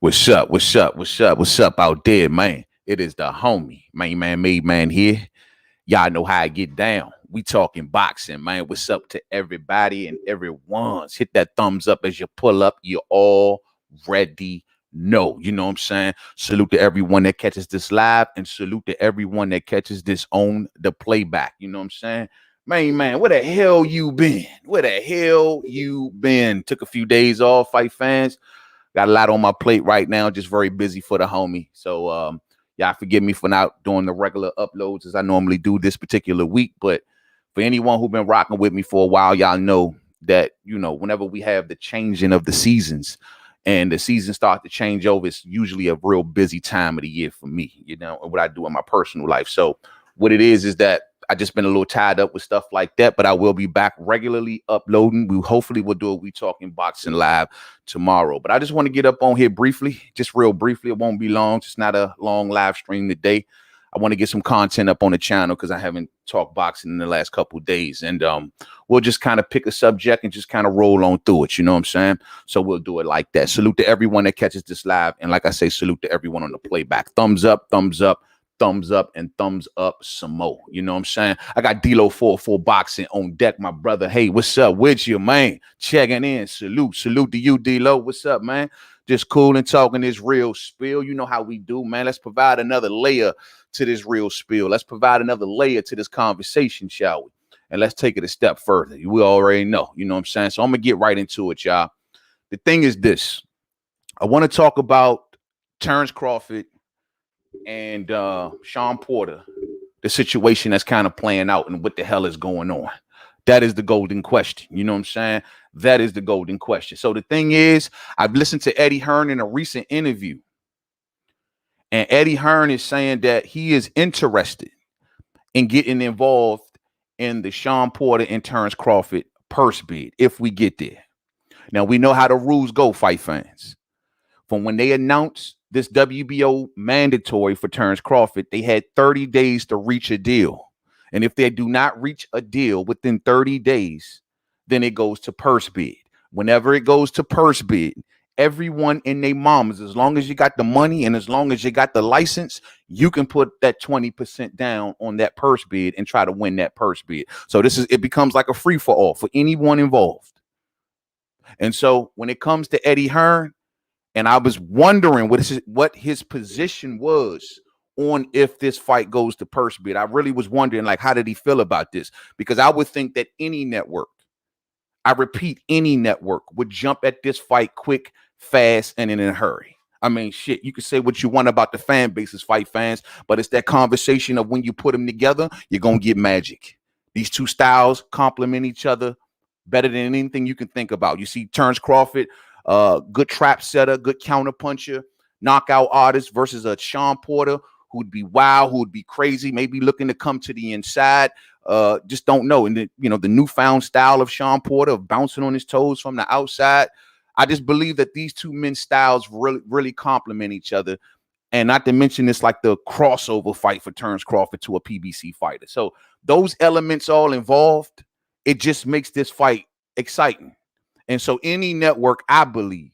What's up? What's up? What's up? What's up out there, man? It is the homie, Mainman Mademan here. Y'all know how I get down. We talking boxing, man. What's up to everybody and everyone's? Hit that thumbs up as you pull up. You already know. You know what I'm saying? Salute to everyone that catches this live and salute to everyone that catches this on the playback. You know what I'm saying? Man, where the hell you been? Where the hell you been? Took a few days off, fight fans. Got a lot on my plate right now. Just very busy for the homie. So y'all forgive me for not doing the regular uploads as I normally do this particular week. But for anyone who's been rocking with me for a while, y'all know that, you know, whenever we have the changing of the seasons and the seasons start to change over, it's usually a real busy time of the year for me, you know, and what I do in my personal life. So what it is that I just been a little tied up with stuff like that, but I will be back regularly uploading. We hopefully will do a We Talking Boxing live tomorrow. But I just want to get up on here briefly, just real briefly. It won't be long. It's not a long live stream today. I want to get some content up on the channel because I haven't talked boxing in the last couple of days. And we'll just kind of pick a subject and just kind of roll on through it. You know what I'm saying? So we'll do it like that. Salute to everyone that catches this live. And like I say, salute to everyone on the playback. Thumbs up, thumbs up. Thumbs up and thumbs up some more. You know what I'm saying? I got D-Lo 44 Boxing on deck, my brother. Hey, what's up with you, man? Checking in. Salute to you, D-Lo. What's up, man? Just cool and talking this real spill. You know how we do, man. Let's provide another layer to this real spill. Let's provide another layer to this conversation, shall we? And let's take it a step further. We already know, you know what I'm saying? So I'm going to get right into it, y'all. The thing is this. I want to talk about Terence Crawford and Shawn Porter, the situation that's kind of playing out and what the hell is going on. That is the golden question. You know what I'm saying? That is the golden question. So the thing is, I've listened to Eddie Hearn in a recent interview, and Eddie Hearn is saying that he is interested in getting involved in the Shawn Porter and Terence Crawford purse bid if we get there. Now, we know how the rules go, fight fans. From when they announced this WBO mandatory for Terence Crawford, they had 30 days to reach a deal. And if they do not reach a deal within 30 days, then it goes to purse bid. Whenever it goes to purse bid, everyone in their mamas, as long as you got the money and as long as you got the license, you can put that 20% down on that purse bid and try to win that purse bid. So it becomes like a free for all for anyone involved. And so when it comes to Eddie Hearn, and I was wondering what his position was on if this fight goes to purse bid. I really was wondering, like, how did he feel about this? Because I would think that any network, I repeat, any network would jump at this fight quick, fast, and in a hurry. I mean, shit, you can say what you want about the fan bases, fight fans, but it's that conversation of when you put them together, you're going to get magic. These two styles complement each other better than anything you can think about. You see Terence Crawford, good trap setter, good counter puncher, knockout artist versus a Shawn Porter who would be wild, who would be crazy, maybe looking to come to the inside. Just don't know. And the newfound style of Shawn Porter of bouncing on his toes from the outside. I just believe that these two men's styles really complement each other. And not to mention it's like the crossover fight for Terence Crawford to a PBC fighter. So those elements all involved, it just makes this fight exciting. And so any network, I believe,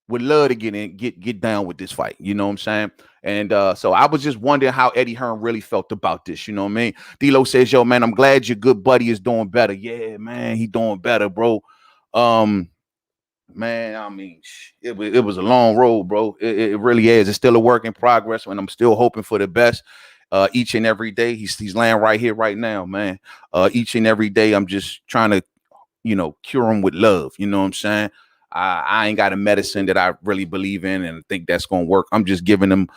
would love to get down with this fight. You know what I'm saying? And so I was just wondering how Eddie Hearn really felt about this. You know what I mean? D-Lo says, yo, man, I'm glad your good buddy is doing better. Yeah, man, he doing better, bro. Man, I mean, it was a long road, bro. It really is. It's still a work in progress, and I'm still hoping for the best. Each and every day, he's laying right here, right now, man. Each and every day, I'm just trying to, cure him with love. You know what I'm saying? I ain't got a medicine that I really believe in and think that's going to work. I'm just giving him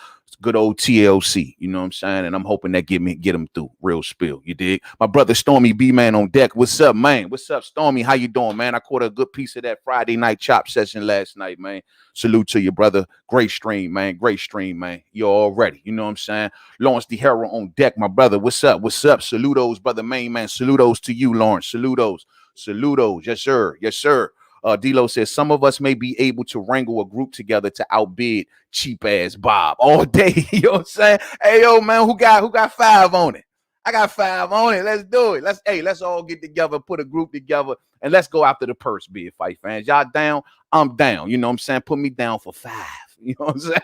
good old TLC. You know what I'm saying? And I'm hoping that get him through real spill. You dig? My brother Stormy B-Man on deck. What's up, man? What's up, Stormy? How you doing, man? I caught a good piece of that Friday night chop session last night, man. Salute to you, brother. Great stream, man. Great stream, man. You're all ready. You know what I'm saying? Lawrence the Hero on deck, my brother. What's up? What's up? Saludos, brother Mainman. Saludos to you, Lawrence. Saludos. Saludos. Yes, sir. Yes, sir. D-Lo says some of us may be able to wrangle a group together to outbid cheap ass Bob all day. You know what I'm saying? Hey, yo, man, who got 5 on it? I got 5 on it. Let's do it. Let's all get together, put a group together, and let's go after the purse bid fight, fans. Y'all down? I'm down. You know what I'm saying? Put me down for 5. You know what I'm saying?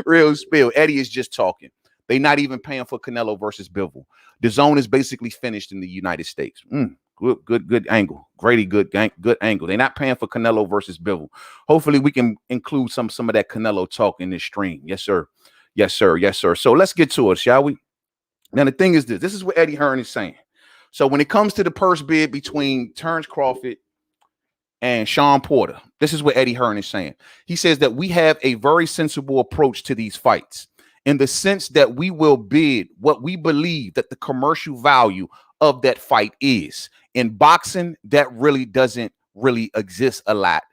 Real spill. Eddie is just talking. They not even paying for Canelo versus Bivol. DAZN is basically finished in the United States. Good angle. Grady, good angle. They're not paying for Canelo versus Bivol. Hopefully, we can include some of that Canelo talk in this stream. Yes, sir. Yes, sir. Yes, sir. So let's get to it, shall we? Now, the thing is this. This is what Eddie Hearn is saying. So when it comes to the purse bid between Terence Crawford and Shawn Porter, this is what Eddie Hearn is saying. He says that we have a very sensible approach to these fights in the sense that we will bid what we believe that the commercial value of that fight is. In boxing, that really doesn't really exist a lot,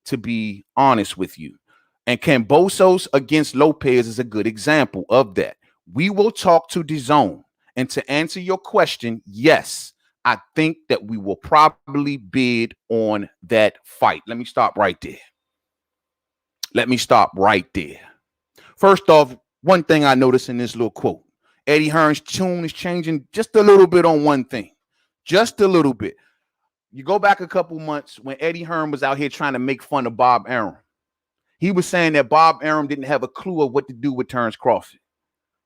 to be honest with you. And Kambosos against Lopez is a good example of that. We will talk to DAZN. And to answer your question, yes, I think that we will probably bid on that fight. Let me stop right there. First off, one thing I noticed in this little quote, Eddie Hearn's tune is changing just a little bit on one thing. Just a little bit. You go back a couple months when Eddie Hearn was out here trying to make fun of Bob Arum. He was saying that Bob Arum didn't have a clue of what to do with Terence Crawford.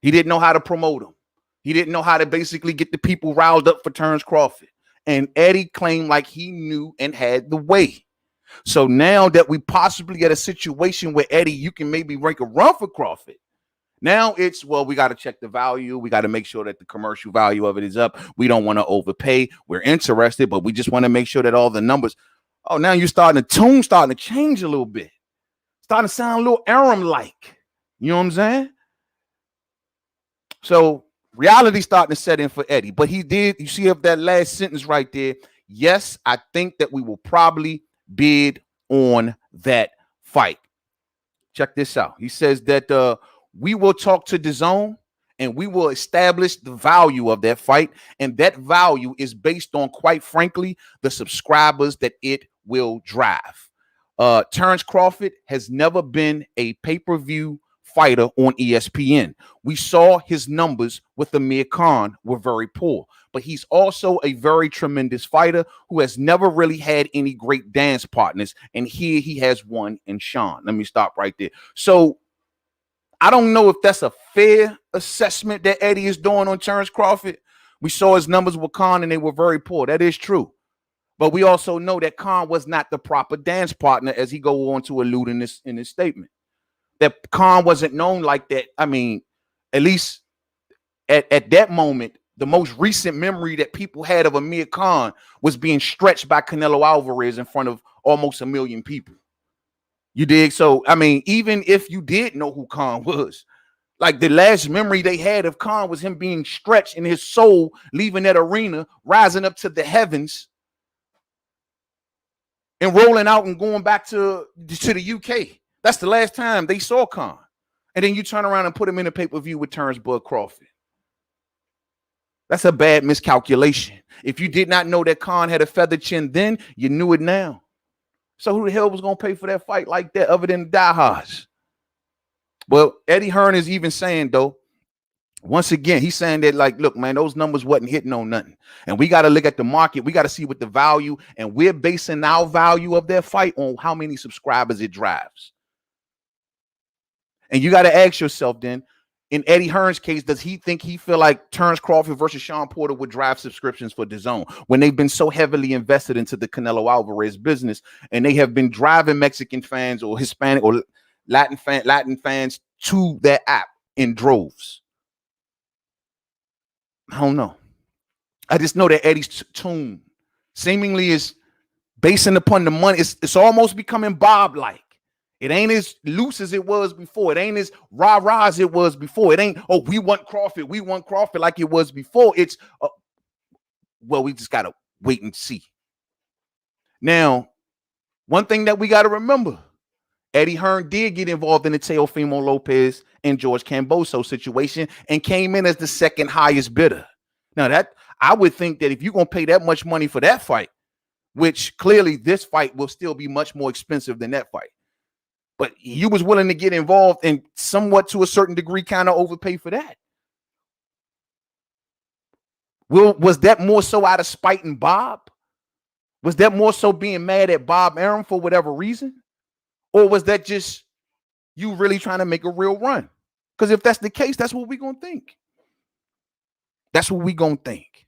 He didn't know how to promote him. He didn't know how to basically get the people riled up for Terence Crawford. And Eddie claimed like he knew and had the way. So now that we possibly get a situation where Eddie, you can maybe make a run for Crawford. Now it's, well, we got to check the value. We got to make sure that the commercial value of it is up. We don't want to overpay. We're interested, but we just want to make sure that all the numbers. Oh, now you're starting to change a little bit. Starting to sound a little Arum-like. You know what I'm saying? So reality starting to set in for Eddie. But he did, you see up that last sentence right there. Yes, I think that we will probably bid on that fight. Check this out. He says that we will talk to DAZN and we will establish the value of that fight. And that value is based on, quite frankly, the subscribers that it will drive. Terence Crawford has never been a pay-per-view fighter on ESPN. We saw his numbers with Amir Khan were very poor, but he's also a very tremendous fighter who has never really had any great dance partners. And here he has one in Shawn. Let me stop right there. So I don't know if that's a fair assessment that Eddie is doing on Terence Crawford. We saw his numbers with Khan and they were very poor. That is true. But we also know that Khan was not the proper dance partner, as he go on to allude in this statement. That Khan wasn't known like that. I mean, at least at that moment, the most recent memory that people had of Amir Khan was being stretched by Canelo Alvarez in front of almost 1 million people. You dig? So, I mean, even if you did know who Khan was, like the last memory they had of Khan was him being stretched in his soul, leaving that arena, rising up to the heavens, and rolling out and going back to the UK. That's the last time they saw Khan. And then you turn around and put him in a pay-per-view with Terence Bud Crawford. That's a bad miscalculation. If you did not know that Khan had a feather chin then, you knew it now. So who the hell was going to pay for that fight like that other than the diehards? Well, Eddie Hearn is even saying, though, once again, he's saying that, like, look, man, those numbers wasn't hitting on nothing. And we got to look at the market. We got to see what the value, and we're basing our value of that fight on how many subscribers it drives. And you got to ask yourself then, in Eddie Hearn's case, does he feel like Terence Crawford versus Shawn Porter would drive subscriptions for DAZN when they've been so heavily invested into the Canelo Alvarez business, and they have been driving Mexican fans or Hispanic or Latin fans to their app in droves? I don't know. I just know that Eddie's tune seemingly is basing upon the money. It's almost becoming Bob-like. It ain't as loose as it was before. It ain't as rah-rah as it was before. It ain't, oh, we want Crawford like it was before. It's, well, we just got to wait and see. Now, one thing that we got to remember, Eddie Hearn did get involved in the Teofimo Lopez and George Kambosos situation and came in as the second highest bidder. Now, that I would think that if you're going to pay that much money for that fight, which clearly this fight will still be much more expensive than that fight, but you was willing to get involved and somewhat to a certain degree kind of overpay for that. Was that more so out of spite and Bob? Was that more so being mad at Bob Arum for whatever reason? Or was that just you really trying to make a real run? Because if that's the case, that's what we're going to think. That's what we're going to think.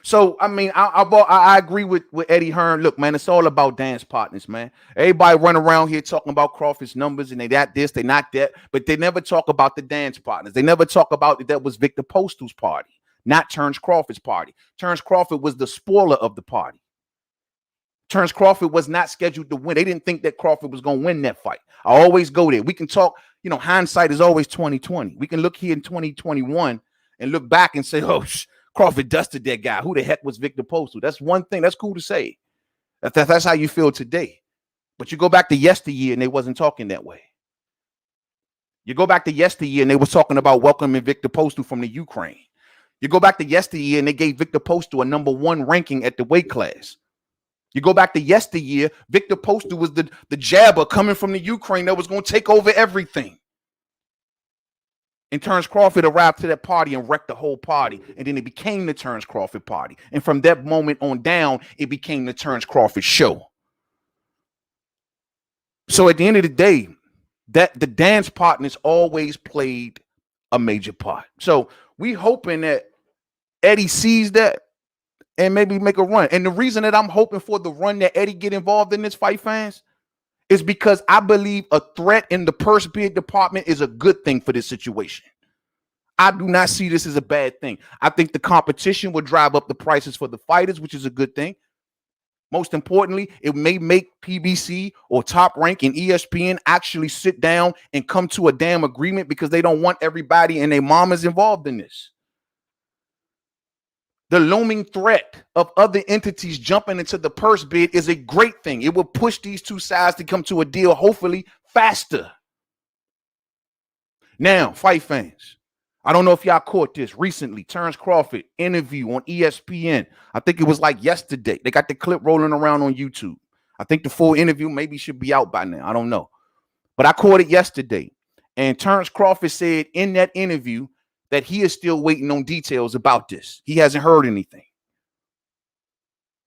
So, I mean, I agree with Eddie Hearn. Look, man, it's all about dance partners, man. Everybody run around here talking about Crawford's numbers and they that this, they not that, but they never talk about the dance partners. They never talk about that was Victor Postal's party, not Terence Crawford's party. Terence Crawford was the spoiler of the party. Terence Crawford was not scheduled to win. They didn't think that Crawford was going to win that fight. I always go there. We can talk, you know, hindsight is always 2020. We can look here in 2021 and look back and say, oh, Crawford dusted that guy. Who the heck was Victor Postal? That's one thing. That's cool to say. That's how you feel today. But you go back to yesteryear and they wasn't talking that way. You go back to yesteryear and they was talking about welcoming Victor Postal from the Ukraine. You go back to yesteryear and they gave Victor Postal a #1 ranking at the weight class. You go back to yesteryear, Victor Postal was the jabber coming from the Ukraine that was going to take over everything. And Terence Crawford arrived to that party and wrecked the whole party. And then it became the Terence Crawford party. And from that moment on down, it became the Terence Crawford show. So at the end of the day, that the dance partners always played a major part. So we hoping that Eddie sees that and maybe make a run. And the reason that I'm hoping for the run that Eddie get involved in this fight, fans, is because I believe a threat in the purse bid department is a good thing for this situation. I do not see this as a bad thing. I think the competition will drive up the prices for the fighters, which is a good thing. Most importantly, it may make PBC or Top Rank and ESPN actually sit down and come to a damn agreement because they don't want everybody and their mamas involved in this. The looming threat of other entities jumping into the purse bid is a great thing. It will push these two sides to come to a deal, hopefully faster. Now, fight fans, I don't know if y'all caught this recently. Terence Crawford interview on ESPN. I think it was like yesterday. They got the clip rolling around on YouTube. I think the full interview maybe should be out by now. I don't know. But I caught it yesterday. And Terence Crawford said in that interview that he is still waiting on details about this. He hasn't heard anything.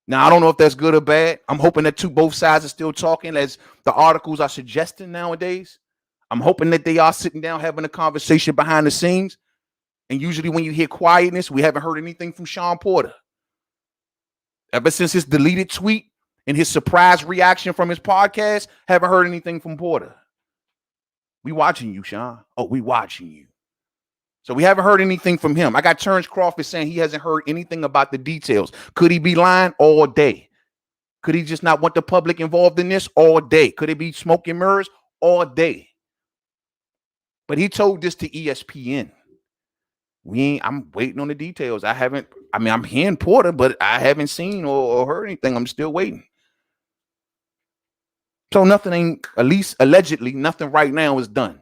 Now, I don't know if that's good or bad. I'm hoping that both sides are still talking, as the articles are suggesting nowadays. I'm hoping that they are sitting down having a conversation behind the scenes. And usually when you hear quietness, we haven't heard anything from Shawn Porter. Ever since his deleted tweet and his surprise reaction from his podcast, haven't heard anything from Porter. We watching you, Shawn. Oh, we watching you. So we haven't heard anything from him. I got Terence Crawford saying he hasn't heard anything about the details. Could he be lying? All day. Could he just not want the public involved in this? All day. Could it be smoke and mirrors? All day. But he told this to ESPN. I'm waiting on the details. I'm hearing Porter, but I haven't seen or heard anything. I'm still waiting. So nothing ain't, at least allegedly, nothing right now is done.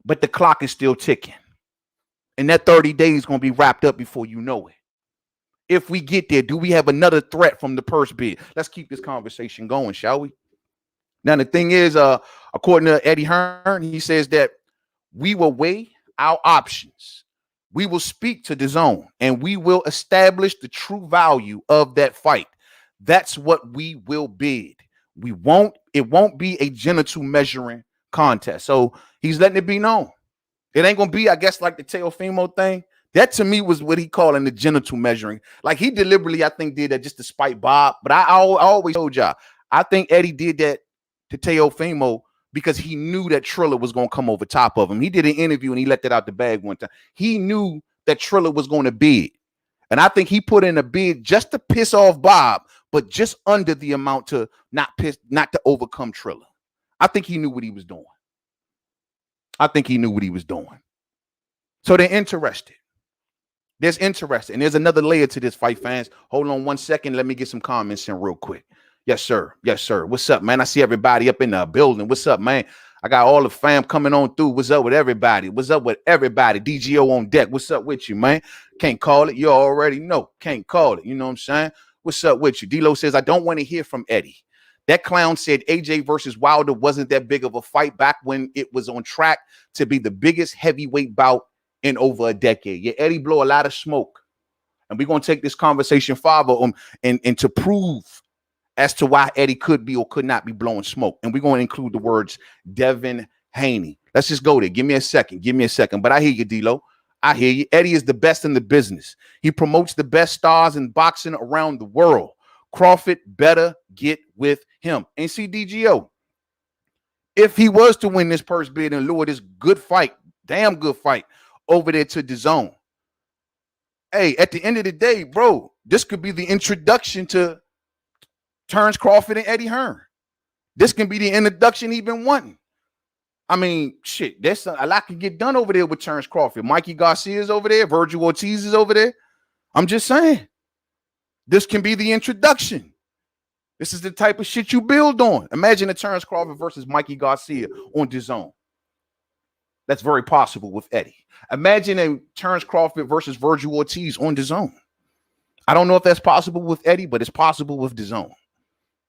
But the clock is still ticking. And that 30 days is going to be wrapped up before you know it. If we get there, do we have another threat from the purse bid? Let's keep this conversation going, shall we? Now, the thing is, according to Eddie Hearn, he says that we will weigh our options. We will speak to DAZN, and we will establish the true value of that fight. That's what we will bid. It won't be a genital measuring contest. So he's letting it be known. It ain't gonna be, I guess, like the Teofimo thing. That to me was what he calling the genital measuring. Like he deliberately, I think, did that just to spite Bob. But I always told y'all, I think Eddie did that to Teofimo because he knew that Triller was gonna come over top of him. He did an interview and he let that out the bag one time. He knew that Triller was gonna bid. And I think he put in a bid just to piss off Bob, but just under the amount to not to overcome Triller. I think he knew what he was doing. So they're interested. There's interest. And there's another layer to this fight, fans. Hold on 1 second. Let me get some comments in real quick. Yes, sir. Yes, sir. What's up, man? I see everybody up in the building. What's up, man? I got all the fam coming on through. What's up with everybody? What's up with everybody? DGO on deck. What's up with you, man? Can't call it. You already know. Can't call it. You know what I'm saying? What's up with you? D-Lo says, I don't want to hear from Eddie. That clown said AJ versus Wilder wasn't that big of a fight back when it was on track to be the biggest heavyweight bout in over a decade. Yeah, Eddie blow a lot of smoke. And we're going to take this conversation farther and to prove as to why Eddie could be or could not be blowing smoke. And we're going to include the words Devin Haney. Let's just go there. Give me a second. But I hear you, D-Lo. I hear you. Eddie is the best in the business. He promotes the best stars in boxing around the world. Crawford better get with him. And see, DGO, if he was to win this purse bid and lure this good fight, damn good fight, over there to DAZN, hey, at the end of the day, bro, this could be the introduction to Terence Crawford and Eddie Hearn. This can be the introduction he's been wanting. I mean, shit, there's a lot can get done over there with Terence Crawford. Mikey Garcia's over there. Virgil Ortiz is over there. I'm just saying. This can be the introduction. This is the type of shit you build on. Imagine a Terence Crawford versus Mikey Garcia on DAZN. That's very possible with Eddie. Imagine a Terence Crawford versus Virgil Ortiz on DAZN. I don't know if that's possible with Eddie, but it's possible with DAZN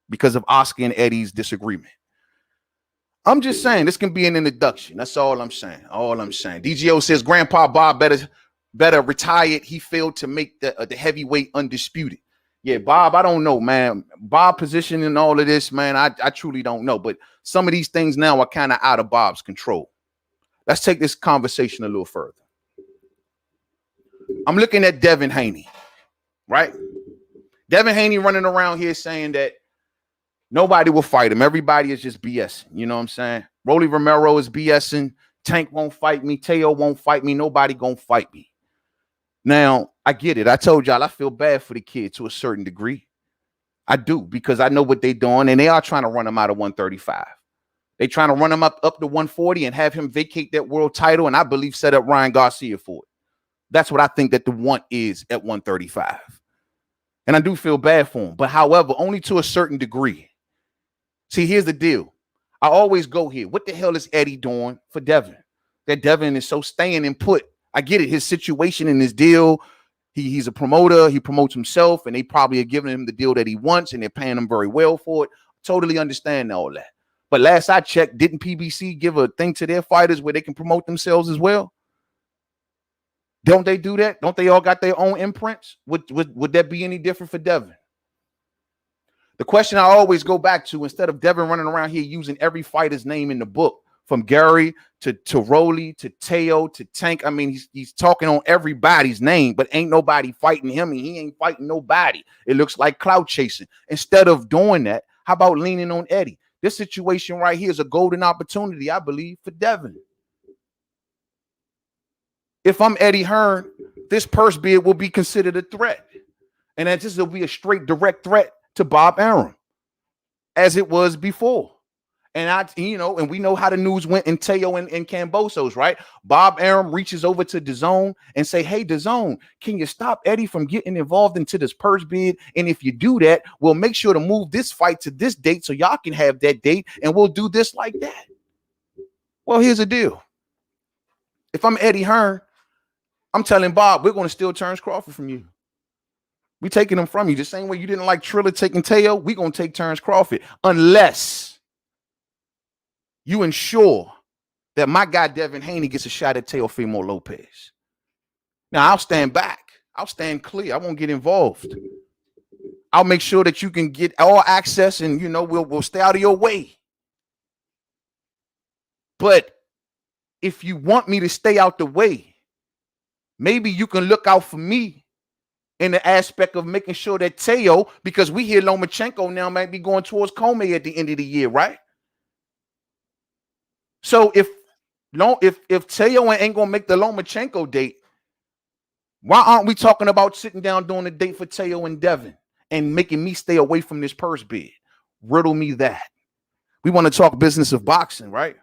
because of Oscar and Eddie's disagreement. I'm just saying this can be an introduction. That's all I'm saying. DGO says Grandpa Bob better retired. He failed to make the heavyweight undisputed. Yeah, Bob, I don't know, man. Bob position and all of this, man, I truly don't know. But some of these things now are kind of out of Bob's control. Let's take this conversation a little further. I'm looking at Devin Haney, right? Devin Haney running around here saying that nobody will fight him. Everybody is just BSing. You know what I'm saying? Rolly Romero is BSing. Tank won't fight me. Teo won't fight me. Nobody gonna fight me. Now, I get it. I told y'all I feel bad for the kid to a certain degree. I do, because I know what they're doing, and they are trying to run him out of 135. They're trying to run him up to 140 and have him vacate that world title, and I believe set up Ryan Garcia for it. That's what I think that the want is at 135. And I do feel bad for him, but however, only to a certain degree. See, here's the deal. I always go here. What the hell is Eddie doing for Devin? That Devin is so staying and put. I get it. His situation and his deal. He's a promoter. He promotes himself, and they probably are giving him the deal that he wants, and they're paying him very well for it. Totally understand all that. But last I checked, didn't PBC give a thing to their fighters where they can promote themselves as well? Don't they do that? Don't they all got their own imprints? Would that be any different for Devin? The question I always go back to, instead of Devin running around here using every fighter's name in the book, from Gary to Rolly to Teo to Tank. I mean, he's talking on everybody's name, but ain't nobody fighting him, and he ain't fighting nobody. It looks like clout chasing. Instead of doing that, how about leaning on Eddie? This situation right here is a golden opportunity, I believe, for Devin. If I'm Eddie Hearn, this purse bid will be considered a threat. And that this will be a straight direct threat to Bob Arum, as it was before. And and we know how the news went in Teo and Cambosos, right? Bob Arum reaches over to DAZN and say, hey, DAZN, can you stop Eddie from getting involved into this purse bid? And if you do that, we'll make sure to move this fight to this date so y'all can have that date, and we'll do this like that. Well, here's the deal. If I'm Eddie Hearn, I'm telling Bob, we're going to steal Terence Crawford from you. We're taking him from you. The same way you didn't like Triller taking Teo, we're going to take Terence Crawford. Unless you ensure that my guy Devin Haney gets a shot at Teofimo Lopez. Now, I'll stand back. I'll stand clear. I won't get involved. I'll make sure that you can get all access, and, we'll stay out of your way. But if you want me to stay out the way, maybe you can look out for me in the aspect of making sure that Teo, because we hear Lomachenko now might be going towards Comey at the end of the year, right? So if Teo ain't gonna make the Lomachenko date, why aren't we talking about sitting down doing a date for Teo and Devin and making me stay away from this purse bid? Riddle me that. We want to talk business of boxing, right?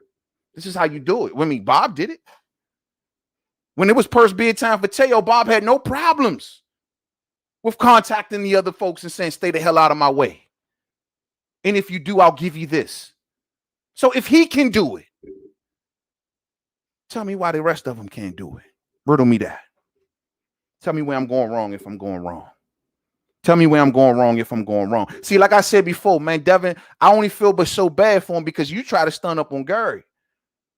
This is how you do it. I mean, Bob did it. When it was purse bid time for Teo, Bob had no problems with contacting the other folks and saying, stay the hell out of my way. And if you do, I'll give you this. So if he can do it, tell me why the rest of them can't do it. Riddle me that. Tell me where I'm going wrong if I'm going wrong. Tell me where I'm going wrong if I'm going wrong. See, like I said before, man, Devin, I only feel but so bad for him because you try to stun up on Gary.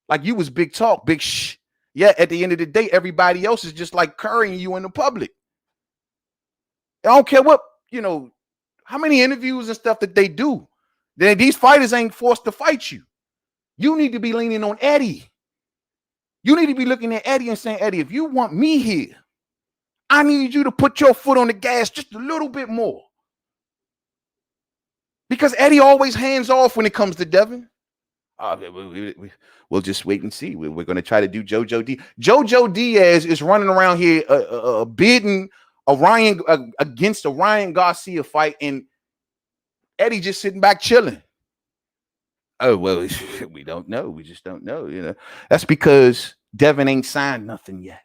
Like you was big talk, big shh. Yeah, at the end of the day, everybody else is just like currying you in the public. I don't care what, how many interviews and stuff that they do. Then these fighters ain't forced to fight you. You need to be leaning on Eddie. You need to be looking at Eddie and saying, Eddie, if you want me here, I need you to put your foot on the gas just a little bit more. Because Eddie always hands off when it comes to Devin. We'll just wait and see. We're going to try to do Jojo Diaz is running around here bidding against a Ryan Garcia fight, and Eddie just sitting back chilling. Oh, well, we don't know. We just don't know. That's because Devin ain't signed nothing yet.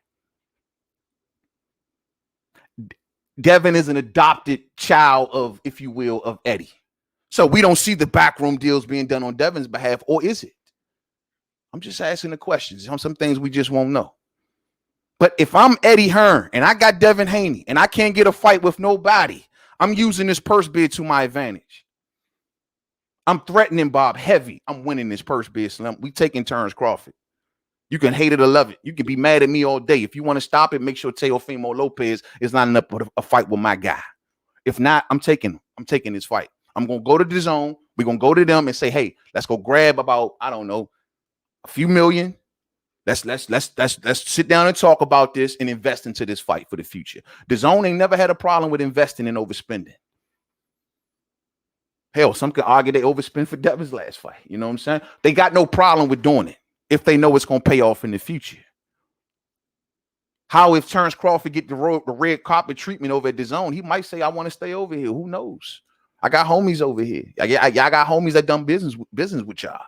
Devin is an adopted child of, if you will, of Eddie. So we don't see the backroom deals being done on Devin's behalf, or is it? I'm just asking the questions. Some things we just won't know. But if I'm Eddie Hearn and I got Devin Haney and I can't get a fight with nobody, I'm using this purse bid to my advantage. I'm threatening Bob heavy. I'm winning this purse bid, Slim. We taking Terence Crawford. You can hate it or love it. You can be mad at me all day. If you want to stop it, make sure Teofimo Lopez is lining up with a fight with my guy. If not, I'm taking this fight. I'm going to go to DAZN. We're going to go to them and say, hey, let's go grab about, I don't know, a few million. Let's sit down and talk about this and invest into this fight for the future. DAZN ain't never had a problem with investing and overspending. Hell, some could argue they overspent for Devin's last fight. You know what I'm saying? They got no problem with doing it if they know it's going to pay off in the future. How if Terence Crawford get the red carpet treatment over at DAZN, he might say, I want to stay over here. Who knows? I got homies over here. Y'all got homies that done business with y'all.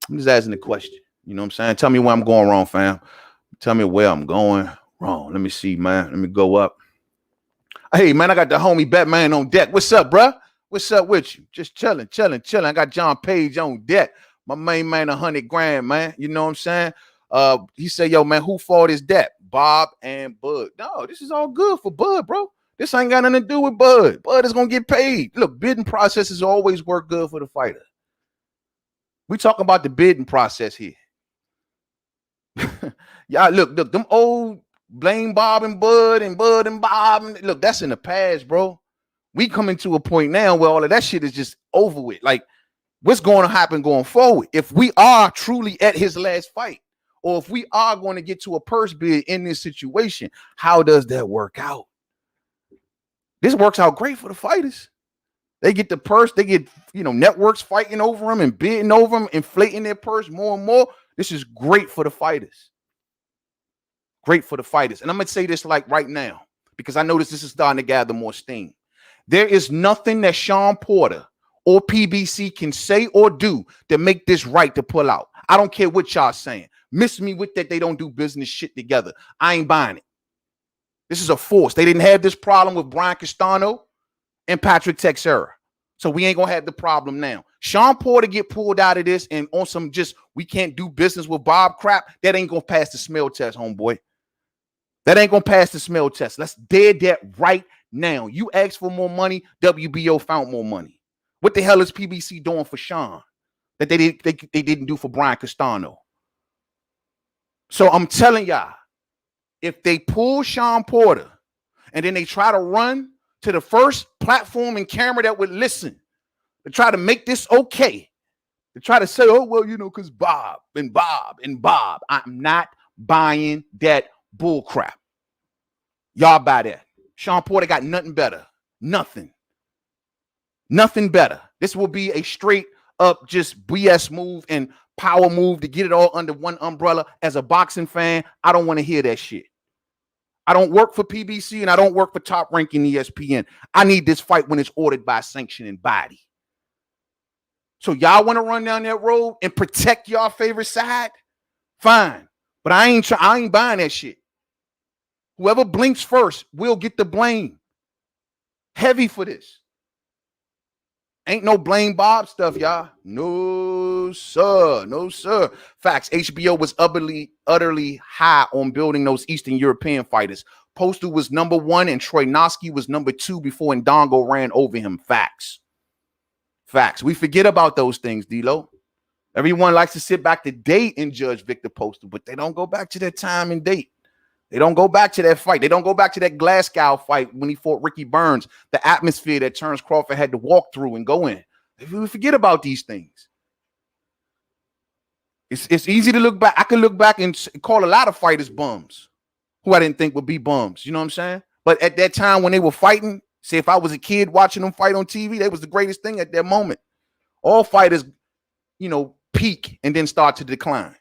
I'm just asking the question. You know what I'm saying? Tell me where I'm going wrong, fam. Tell me where I'm going wrong. Let me see, man. Let me go up. Hey, man, I got the homie Batman on deck. What's up, bro? What's up with you? Just chilling. I got John Page on deck. My main man, 100 grand, man. You know what I'm saying? He said, yo, man, who fought his debt? Bob and Bud. No, this is all good for Bud, bro. This ain't got nothing to do with Bud. Bud is going to get paid. Look, bidding processes always work good for the fighter. We talking about the bidding process here. Y'all, look, them old blame Bob and Bud and Bob. Look, that's in the past, bro. We coming to a point now where all of that shit is just over with. Like, what's going to happen going forward? If we are truly at his last fight, or if we are going to get to a purse bid in this situation, how does that work out? This works out great for the fighters. They get the purse. They get, networks fighting over them and bidding over them, inflating their purse more and more. This is great for the fighters. Great for the fighters. And I'm going to say this like right now, because I notice this is starting to gather more steam. There is nothing that Shawn Porter or PBC can say or do to make this right to pull out. I don't care what y'all saying. Miss me with that they don't do business shit together. I ain't buying it. This is a force. They didn't have this problem with Brian Castano and Patrick Teixeira. So we ain't going to have the problem now. Shawn Porter get pulled out of this and on some just we can't do business with Bob crap. That ain't going to pass the smell test, homeboy. That ain't going to pass the smell test. Let's dead that right now. You asked for more money. WBO found more money. What the hell is PBC doing for Shawn that they didn't do for Brian Castano? So I'm telling y'all, if they pull Shawn Porter and then they try to run to the first platform and camera that would listen to try to make this okay, to try to say, oh, well, because Bob and Bob and Bob, I'm not buying that bull crap. Y'all buy that. Shawn Porter got nothing better. Nothing better. This will be a straight up just BS move and power move to get it all under one umbrella. As a boxing fan, I don't want to hear that shit. I don't work for PBC and I don't work for Top Ranking ESPN. I need this fight when it's ordered by a sanctioning body. So y'all want to run down that road and protect y'all favorite side? Fine. But I ain't buying that shit. Whoever blinks first will get the blame. Heavy for this. Ain't no blame Bob stuff, y'all. No, sir. No, sir. Facts. HBO was utterly high on building those Eastern European fighters. Postal was number 1 and Troy Noski was number 2 before Ndongo ran over him. Facts. We forget about those things, D-Lo. Everyone likes to sit back to date and judge Victor Postal, but they don't go back to that time and date. They don't go back to that fight. They don't go back to that Glasgow fight when he fought Ricky Burns, the atmosphere that Terence Crawford had to walk through and go in. We forget about these things. It's easy to look back. I can look back and call a lot of fighters bums who I didn't think would be bums. You know what I'm saying? But at that time when they were fighting, say if I was a kid watching them fight on TV, that was the greatest thing at that moment. All fighters, you know, peak and then start to decline.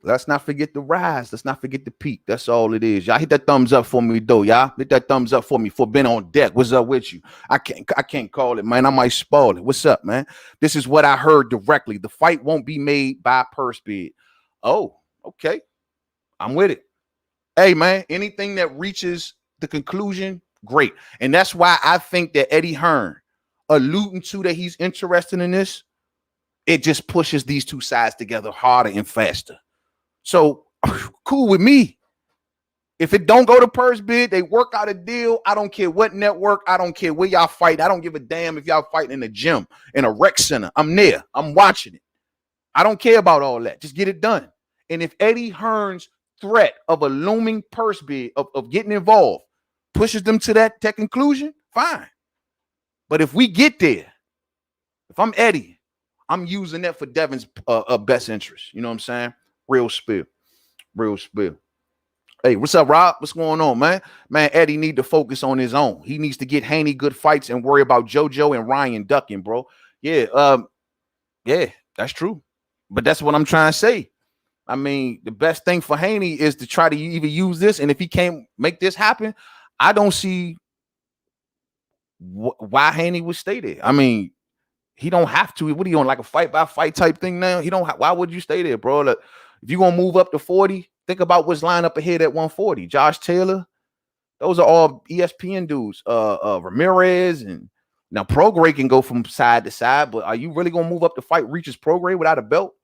Let's not forget the rise. Let's not forget the peak. That's all it is. Y'all hit that thumbs up for me, though. Y'all hit that thumbs up for me for being on deck. What's up with you? I can't call it, man. I might spoil it. What's up, man? This is what I heard directly. The fight won't be made by purse bid. Oh, okay. I'm with it. Hey, man, anything that reaches the conclusion, great. And that's why I think that Eddie Hearn alluding to that he's interested in this, it just pushes these two sides together harder and faster. So cool with me. If it don't go to purse bid, they work out a deal. I don't care what network. I don't care where y'all fight. I don't give a damn if y'all fighting in a gym, in a rec center. I'm there. I'm watching it. I don't care about all that. Just get it done. And if Eddie Hearn's threat of a looming purse bid, of getting involved, pushes them to that conclusion, fine. But if we get there, if I'm Eddie, I'm using that for Devin's best interest. You know what I'm saying? Real spill. Real spill. Hey, what's up, Rob? What's going on, man? Man, Eddie need to focus on his own. He needs to get Haney good fights and worry about JoJo and Ryan ducking, bro. Yeah, yeah, that's true. But that's what I'm trying to say. I mean, the best thing for Haney is to try to even use this. And if he can't make this happen, I don't see why Haney would stay there. I mean, he don't have to. What are you on, like a fight by fight type thing now? He don't. Why would you stay there, bro? Like, if you're gonna move up to 40, think about what's lined up ahead at 140. Josh Taylor, those are all ESPN dudes. Ramirez, and now Prograis can go from side to side, but are you really gonna move up to fight Regis Prograis without a belt?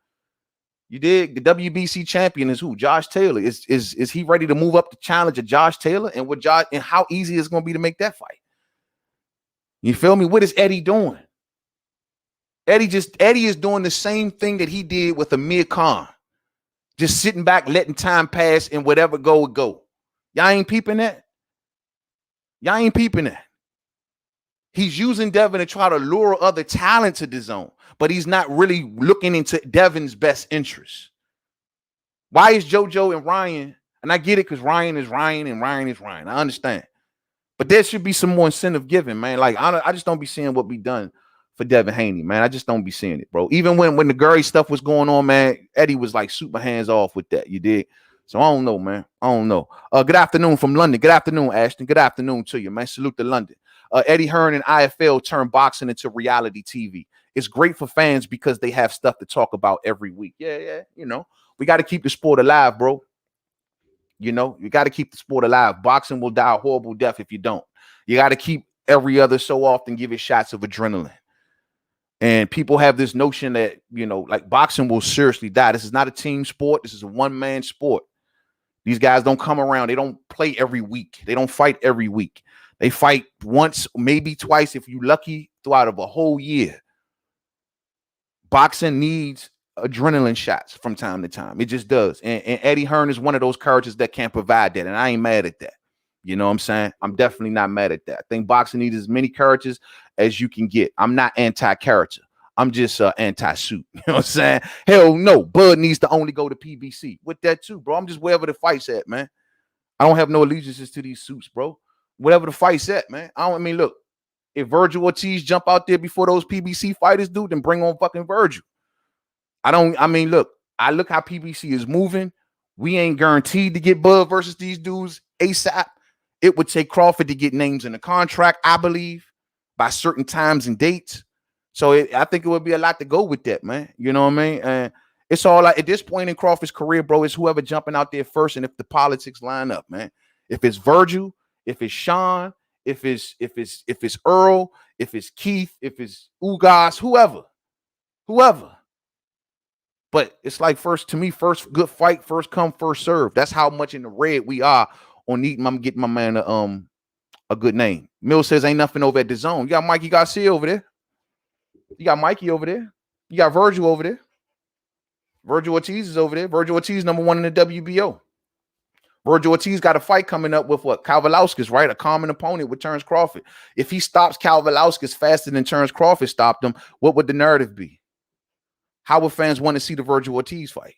You did. The WBC champion is who? Josh Taylor. Is he ready to move up to challenge a Josh Taylor? And what Josh, and how easy it's gonna be to make that fight? You feel me? What is Eddie doing? Eddie is doing the same thing that he did with Amir Khan. Just sitting back, letting time pass, and whatever go would go. Y'all ain't peeping that? Y'all ain't peeping that. He's using Devin to try to lure other talent to the zone, but he's not really looking into Devin's best interests. Why is JoJo and Ryan? And I get it because Ryan is Ryan and Ryan is Ryan. I understand. But there should be some more incentive given, man. Like, I just don't be seeing what be done for Devin Haney, man. I just don't be seeing it, bro. Even when the Gurry stuff was going on, man, Eddie was like super hands off with that. You did. So I don't know, man. I don't know. Good afternoon from London. Good afternoon, Ashton. Good afternoon to you, man. Salute to London. Eddie Hearn and IFL turned boxing into reality TV. It's great for fans because they have stuff to talk about every week. Yeah. You know, we got to keep the sport alive, bro. You know, you got to keep the sport alive. Boxing will die a horrible death if you don't. You got to keep every other so often give it shots of adrenaline. And people have this notion that, you know, like boxing will seriously die. This is not a team sport. This is a one-man sport. These guys don't come around. They don't play every week. They don't fight every week. They fight once, maybe twice, if you're lucky, throughout of a whole year. Boxing needs adrenaline shots from time to time. It just does. And Eddie Hearn is one of those coaches that can provide that. And I ain't mad at that. You know what I'm saying? I'm definitely not mad at that. I think boxing needs as many characters as you can get. I'm not anti-character. I'm just anti-suit. You know what I'm saying? Hell no. Bud needs to only go to PBC. With that too, bro. I'm just wherever the fight's at, man. I don't have no allegiances to these suits, bro. Whatever the fight's at, man. I mean, look, if Virgil Ortiz jump out there before those PBC fighters do, then bring on fucking Virgil. Look, I look how PBC is moving. We ain't guaranteed to get Bud versus these dudes ASAP. It would take Crawford to get names in the contract, I believe, by certain times and dates. So I think it would be a lot to go with that, man. You know what I mean? And it's all like at this point in Crawford's career, bro, it's whoever jumping out there first, and if the politics line up, man. If it's Virgil, if it's Shawn, if it's Earl, if it's Keith, if it's Ugas, whoever. But it's like first good fight, first come, first serve. That's how much in the red we are on needing. I'm getting my man a good name. Mill says ain't nothing over at DAZN. You got Mikey Garcia over there. You got Mikey over there. You got Virgil over there. Virgil Ortiz is over there. Virgil Ortiz #1 in the WBO. Virgil Ortiz got a fight coming up with what? Kavaliauskas, right? A common opponent with Terence Crawford. If he stops Kavaliauskas faster than Terence Crawford stopped him, what would the narrative be? How would fans want to see the Virgil Ortiz fight?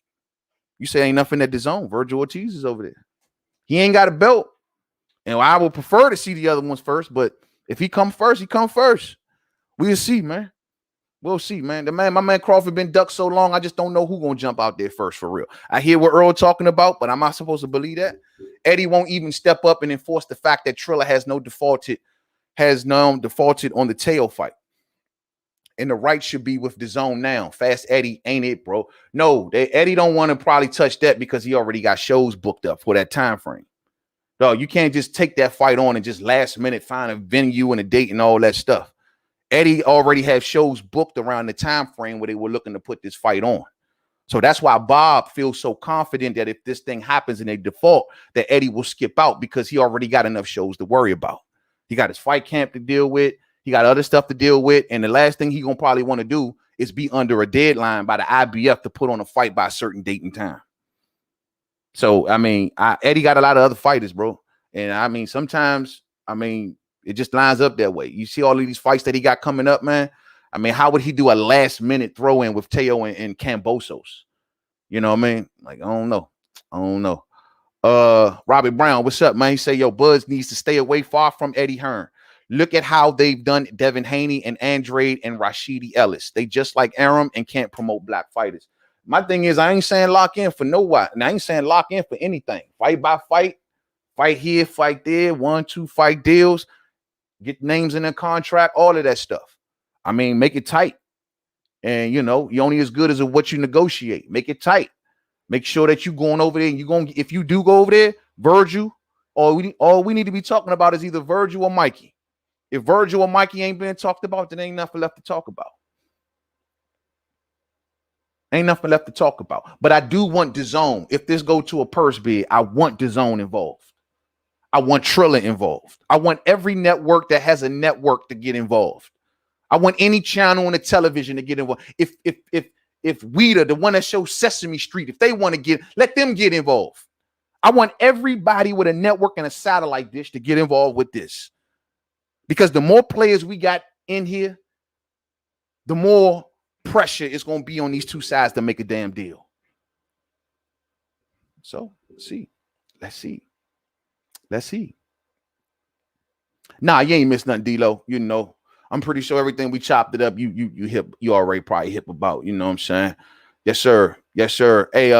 You say ain't nothing at DAZN. Virgil Ortiz is over there. He ain't got a belt. And I would prefer to see the other ones first, but if he come first, he come first. We'll see, man. We'll see, man. My man Crawford been ducked so long, I just don't know who gonna jump out there first for real. I hear what Earl talking about, but am I supposed to believe that? Eddie won't even step up and enforce the fact that Triller has now defaulted on the tail fight. And the right should be with DAZN now. Fast Eddie ain't it, bro. No, Eddie don't want to probably touch that because he already got shows booked up for that time frame. No, you can't just take that fight on and just last minute find a venue and a date and all that stuff. Eddie already had shows booked around the time frame where they were looking to put this fight on. So that's why Bob feels so confident that if this thing happens and they default, that Eddie will skip out because he already got enough shows to worry about. He got his fight camp to deal with. He got other stuff to deal with. And the last thing he gonna probably want to do is be under a deadline by the IBF to put on a fight by a certain date and time. So, I mean, Eddie got a lot of other fighters, bro. And I mean, sometimes, it just lines up that way. You see all of these fights that he got coming up, man. I mean, how would he do a last minute throw in with Teo and Cambosos? You know what I mean? Like, I don't know. Robbie Brown, what's up, man? He say, yo, Buzz needs to stay away far from Eddie Hearn. Look at how they've done Devin Haney and Andrade and Rashidi Ellis. They just like Arum and can't promote black fighters. My thing is, I ain't saying lock in for no one. And I ain't saying lock in for anything. Fight by fight, fight here, fight there, 1-2 fight deals. Get names in a contract, all of that stuff. I mean, make it tight. And, you know, you're only as good as what you negotiate. Make it tight. Make sure that you going over there and if you do go over there, Virgil, all we need to be talking about is either Virgil or Mikey. If Virgil or Mikey ain't been talked about, then ain't nothing left to talk about. Ain't nothing left to talk about. But I do want DAZN. If this go to a purse bid, I want DAZN involved. I want Triller involved. I want every network that has a network to get involved. I want any channel on the television to get involved. If Weeda, the one that shows Sesame Street, if they want to get, let them get involved. I want everybody with a network and a satellite dish to get involved with this. Because the more players we got in here, the more pressure is going to be on these two sides to make a damn deal. So, let's see. Nah, you ain't missed nothing, D-Lo. You know, I'm pretty sure everything we chopped it up, you already probably hip about, you know what I'm saying? Yes, sir. Hey,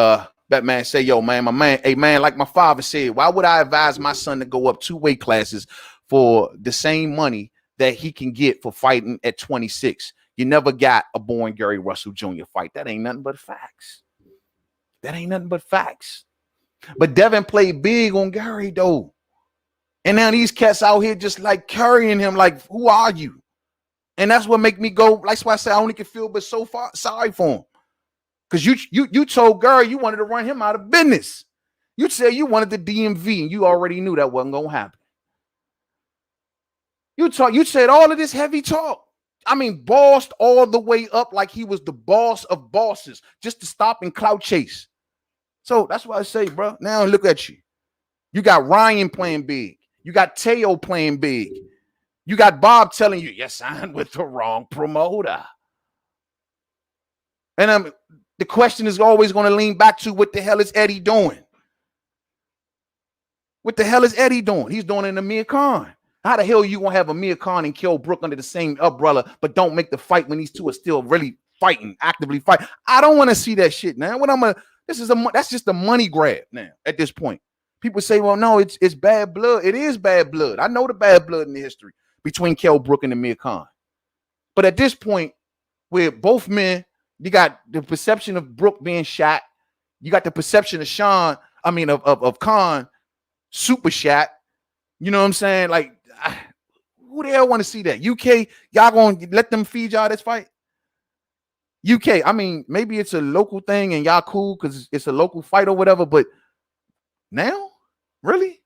Batman say, yo, man, my man, hey, man, like my father said, why would I advise my son to go up 2 weight classes for the same money that he can get for fighting at 26? You never got a born Gary Russell Jr. fight. That ain't nothing but facts. But Devin played big on Gary, though. And now these cats out here just like carrying him like, who are you? And that's what make me go, that's why I say I only can feel but so far sorry for him. Because you told Gary you wanted to run him out of business. You said you wanted the DMV and you already knew that wasn't going to happen. You said all of this heavy talk. I mean, bossed all the way up like he was the boss of bosses just to stop and clout chase. So that's why I say, bro, now look at you. You got Ryan playing big. You got Teo playing big. You got Bob telling you, you signed with the wrong promoter. And the question is always going to lean back to what the hell is Eddie doing? What the hell is Eddie doing? He's doing it in Amir Khan. How the hell you going to have Amir Khan and Kell Brook under the same umbrella, but don't make the fight when these two are still really fighting, actively fighting? I don't want to see that shit, man. That's just a money grab now at this point. People say, well, no, it's bad blood. It is bad blood. I know the bad blood in the history between Kell Brook and Amir Khan. But at this point, where both men, you got the perception of Brook being shot. You got the perception of of Khan super shot. You know what I'm saying? Like, who the hell want to see that? UK, y'all gonna let them feed y'all this fight? UK, I mean, maybe it's a local thing and y'all cool because it's a local fight or whatever, but now? Really?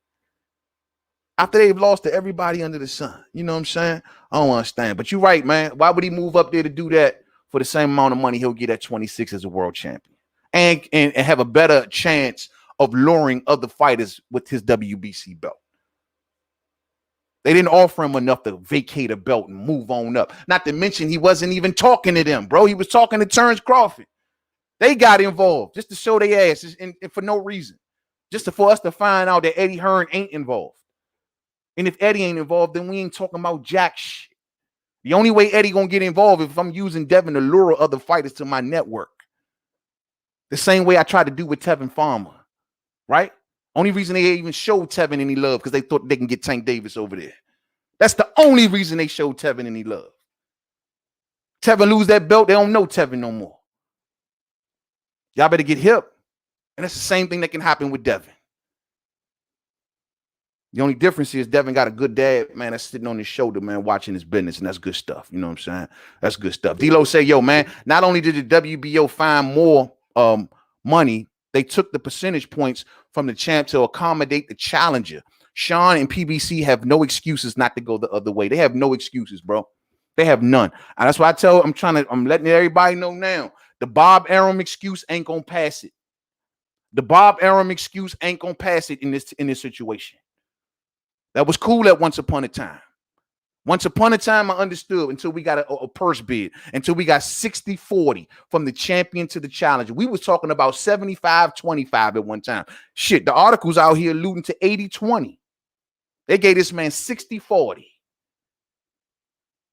After they've lost to everybody under the sun. You know what I'm saying? I don't understand. But you're right, man. Why would he move up there to do that for the same amount of money he'll get at 26 as a world champion? and have a better chance of luring other fighters with his WBC belt. They didn't offer him enough to vacate a belt and move on up. Not to mention he wasn't even talking to them, bro. He was talking to Terence Crawford. They got involved just to show their asses and for no reason. Just for us to find out that Eddie Hearn ain't involved. And if Eddie ain't involved, then we ain't talking about jack shit. The only way Eddie gonna get involved is if I'm using Devin to lure other fighters to my network. The same way I tried to do with Tevin Farmer, right? Only reason they even showed Tevin any love because they thought they can get Tank Davis over there. That's the only reason they showed Tevin any love. Tevin lose that belt, they don't know Tevin no more. Y'all better get hip. And that's the same thing that can happen with Devin. The only difference is Devin got a good dad, man, that's sitting on his shoulder, man, watching his business, and that's good stuff. You know what I'm saying? That's good stuff. D-Lo say, yo, man, not only did the WBO find more money, they took the percentage points from the champ to accommodate the challenger. Shawn and PBC have no excuses not to go the other way. They have no excuses, bro. They have none. And that's why I'm letting everybody know now. The Bob Arum excuse ain't gonna pass it. The Bob Arum excuse ain't gonna pass it in this situation. That was cool at once upon a time. Once upon a time, I understood until we got a purse bid, until we got 60-40 from the champion to the challenger. We was talking about 75-25 at one time. Shit, the articles out here alluding to 80-20. They gave this man 60-40.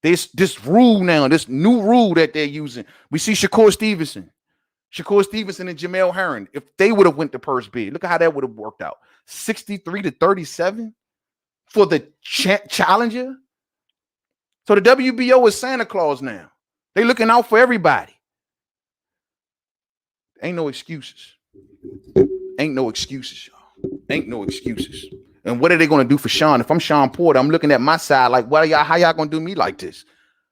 This rule now, this new rule that they're using. We see Shakur Stevenson and Jamel Hearn. If they would have went to purse bid, look at how that would have worked out. 63-37 for the challenger. So the WBO is Santa Claus now. They looking out for everybody. Ain't no excuses. Ain't no excuses, y'all. Ain't no excuses. And what are they going to do for Shawn? If I'm Shawn Porter, I'm looking at my side like, how y'all going to do me like this?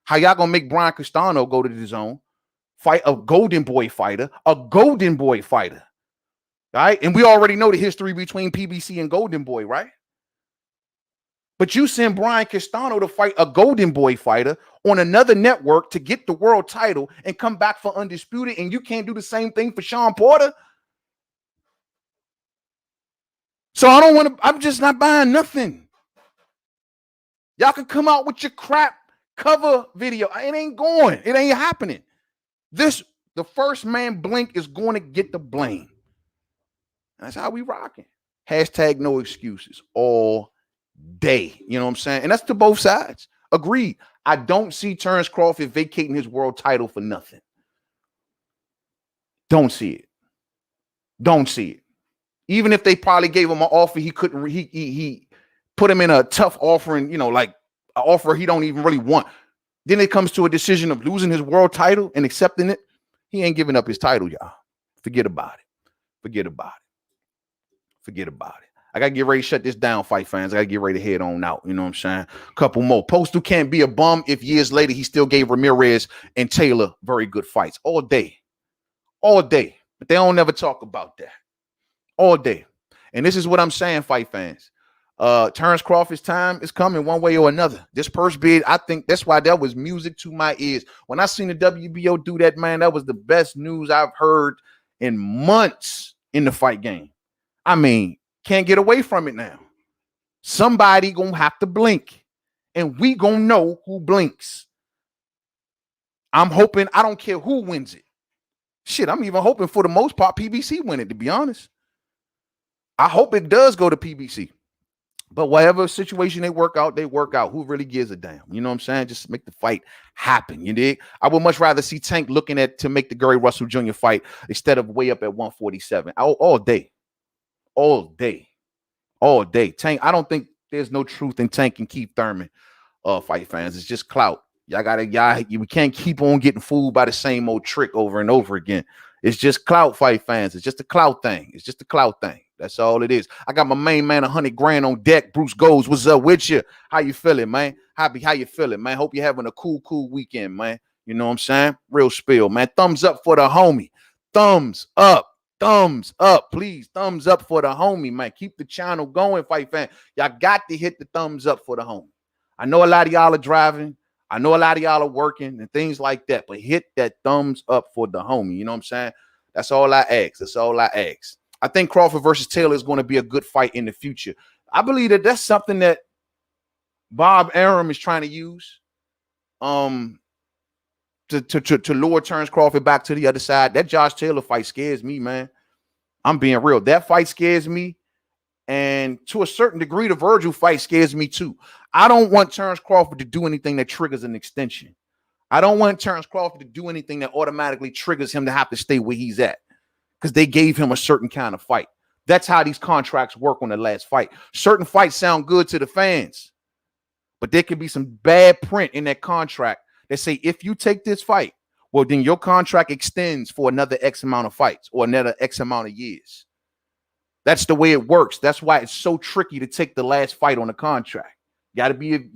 How y'all going to make Brian Castano go to the zone, fight a Golden Boy fighter, right? And we already know the history between PBC and Golden Boy, right? But you send Brian Castano to fight a Golden Boy fighter on another network to get the world title and come back for undisputed, and you can't do the same thing for Shawn Porter? So I'm just not buying nothing. Y'all can come out with your crap cover video. It ain't going. It ain't happening. The first man blink is going to get the blame. That's how we rocking. Hashtag no excuses all day. You know what I'm saying? And that's to both sides. Agreed. I don't see Terence Crawford vacating his world title for nothing. Don't see it. Don't see it. Even if they probably gave him an offer, he couldn't. He put him in a tough offering, like an offer he don't even really want. Then it comes to a decision of losing his world title and accepting it. He ain't giving up his title, y'all. Forget about it. Forget about it. Forget about it. I gotta get ready to shut this down, fight fans. I gotta get ready to head on out. You know what I'm saying? A couple more. Postal can't be a bum if years later he still gave Ramirez and Taylor very good fights all day. All day. But they don't never talk about that. All day. And this is what I'm saying, fight fans. Terence Crawford's time is coming one way or another. This purse bid, I think that's why that was music to my ears. When I seen the WBO do that, man, that was the best news I've heard in months in the fight game. I mean, can't get away from it now. Somebody gonna have to blink, and we gonna know who blinks. I'm hoping, I don't care who wins it. Shit, I'm even hoping for the most part PBC win it, to be honest. I hope it does go to PBC. But whatever situation they work out, Who really gives a damn? You know what I'm saying? Just make the fight happen. You dig? I would much rather see Tank looking to make the Gary Russell Jr. fight instead of way up at 147. All day. All day. All day. Tank, I don't think there's no truth in Tank and Keith Thurman, fight fans. It's just clout. We can't keep on getting fooled by the same old trick over and over again. It's just clout, fight fans. It's just a clout thing. It's just a clout thing. That's all it is. I got my main man, 100 grand on deck. Bruce Goes, what's up with you? How you feeling, man? Happy, how you feeling, man? Hope you're having a cool weekend, man. You know what I'm saying? Real spill, man. Thumbs up for the homie. Thumbs up. Thumbs up, please. Thumbs up for the homie, man. Keep the channel going, fight fan. Y'all got to hit the thumbs up for the homie. I know a lot of y'all are driving. I know a lot of y'all are working and things like that, but hit that thumbs up for the homie. You know what I'm saying? That's all I ask. That's all I ask. I think Crawford versus Taylor is going to be a good fight in the future. I believe that that's something that Bob Arum is trying to use to lure Terence Crawford back to the other side. That Josh Taylor fight scares me, man. I'm being real. That fight scares me. And to a certain degree, the Virgil fight scares me too. I don't want Terence Crawford to do anything that triggers an extension. I don't want Terence Crawford to do anything that automatically triggers him to have to stay where he's at because they gave him a certain kind of fight. That's how these contracts work on the last fight. Certain fights sound good to the fans, but there could be some bad print in that contract that say, if you take this fight, well, then your contract extends for another X amount of fights or another X amount of years. That's the way it works. That's why it's so tricky to take the last fight on the contract. Gotta be,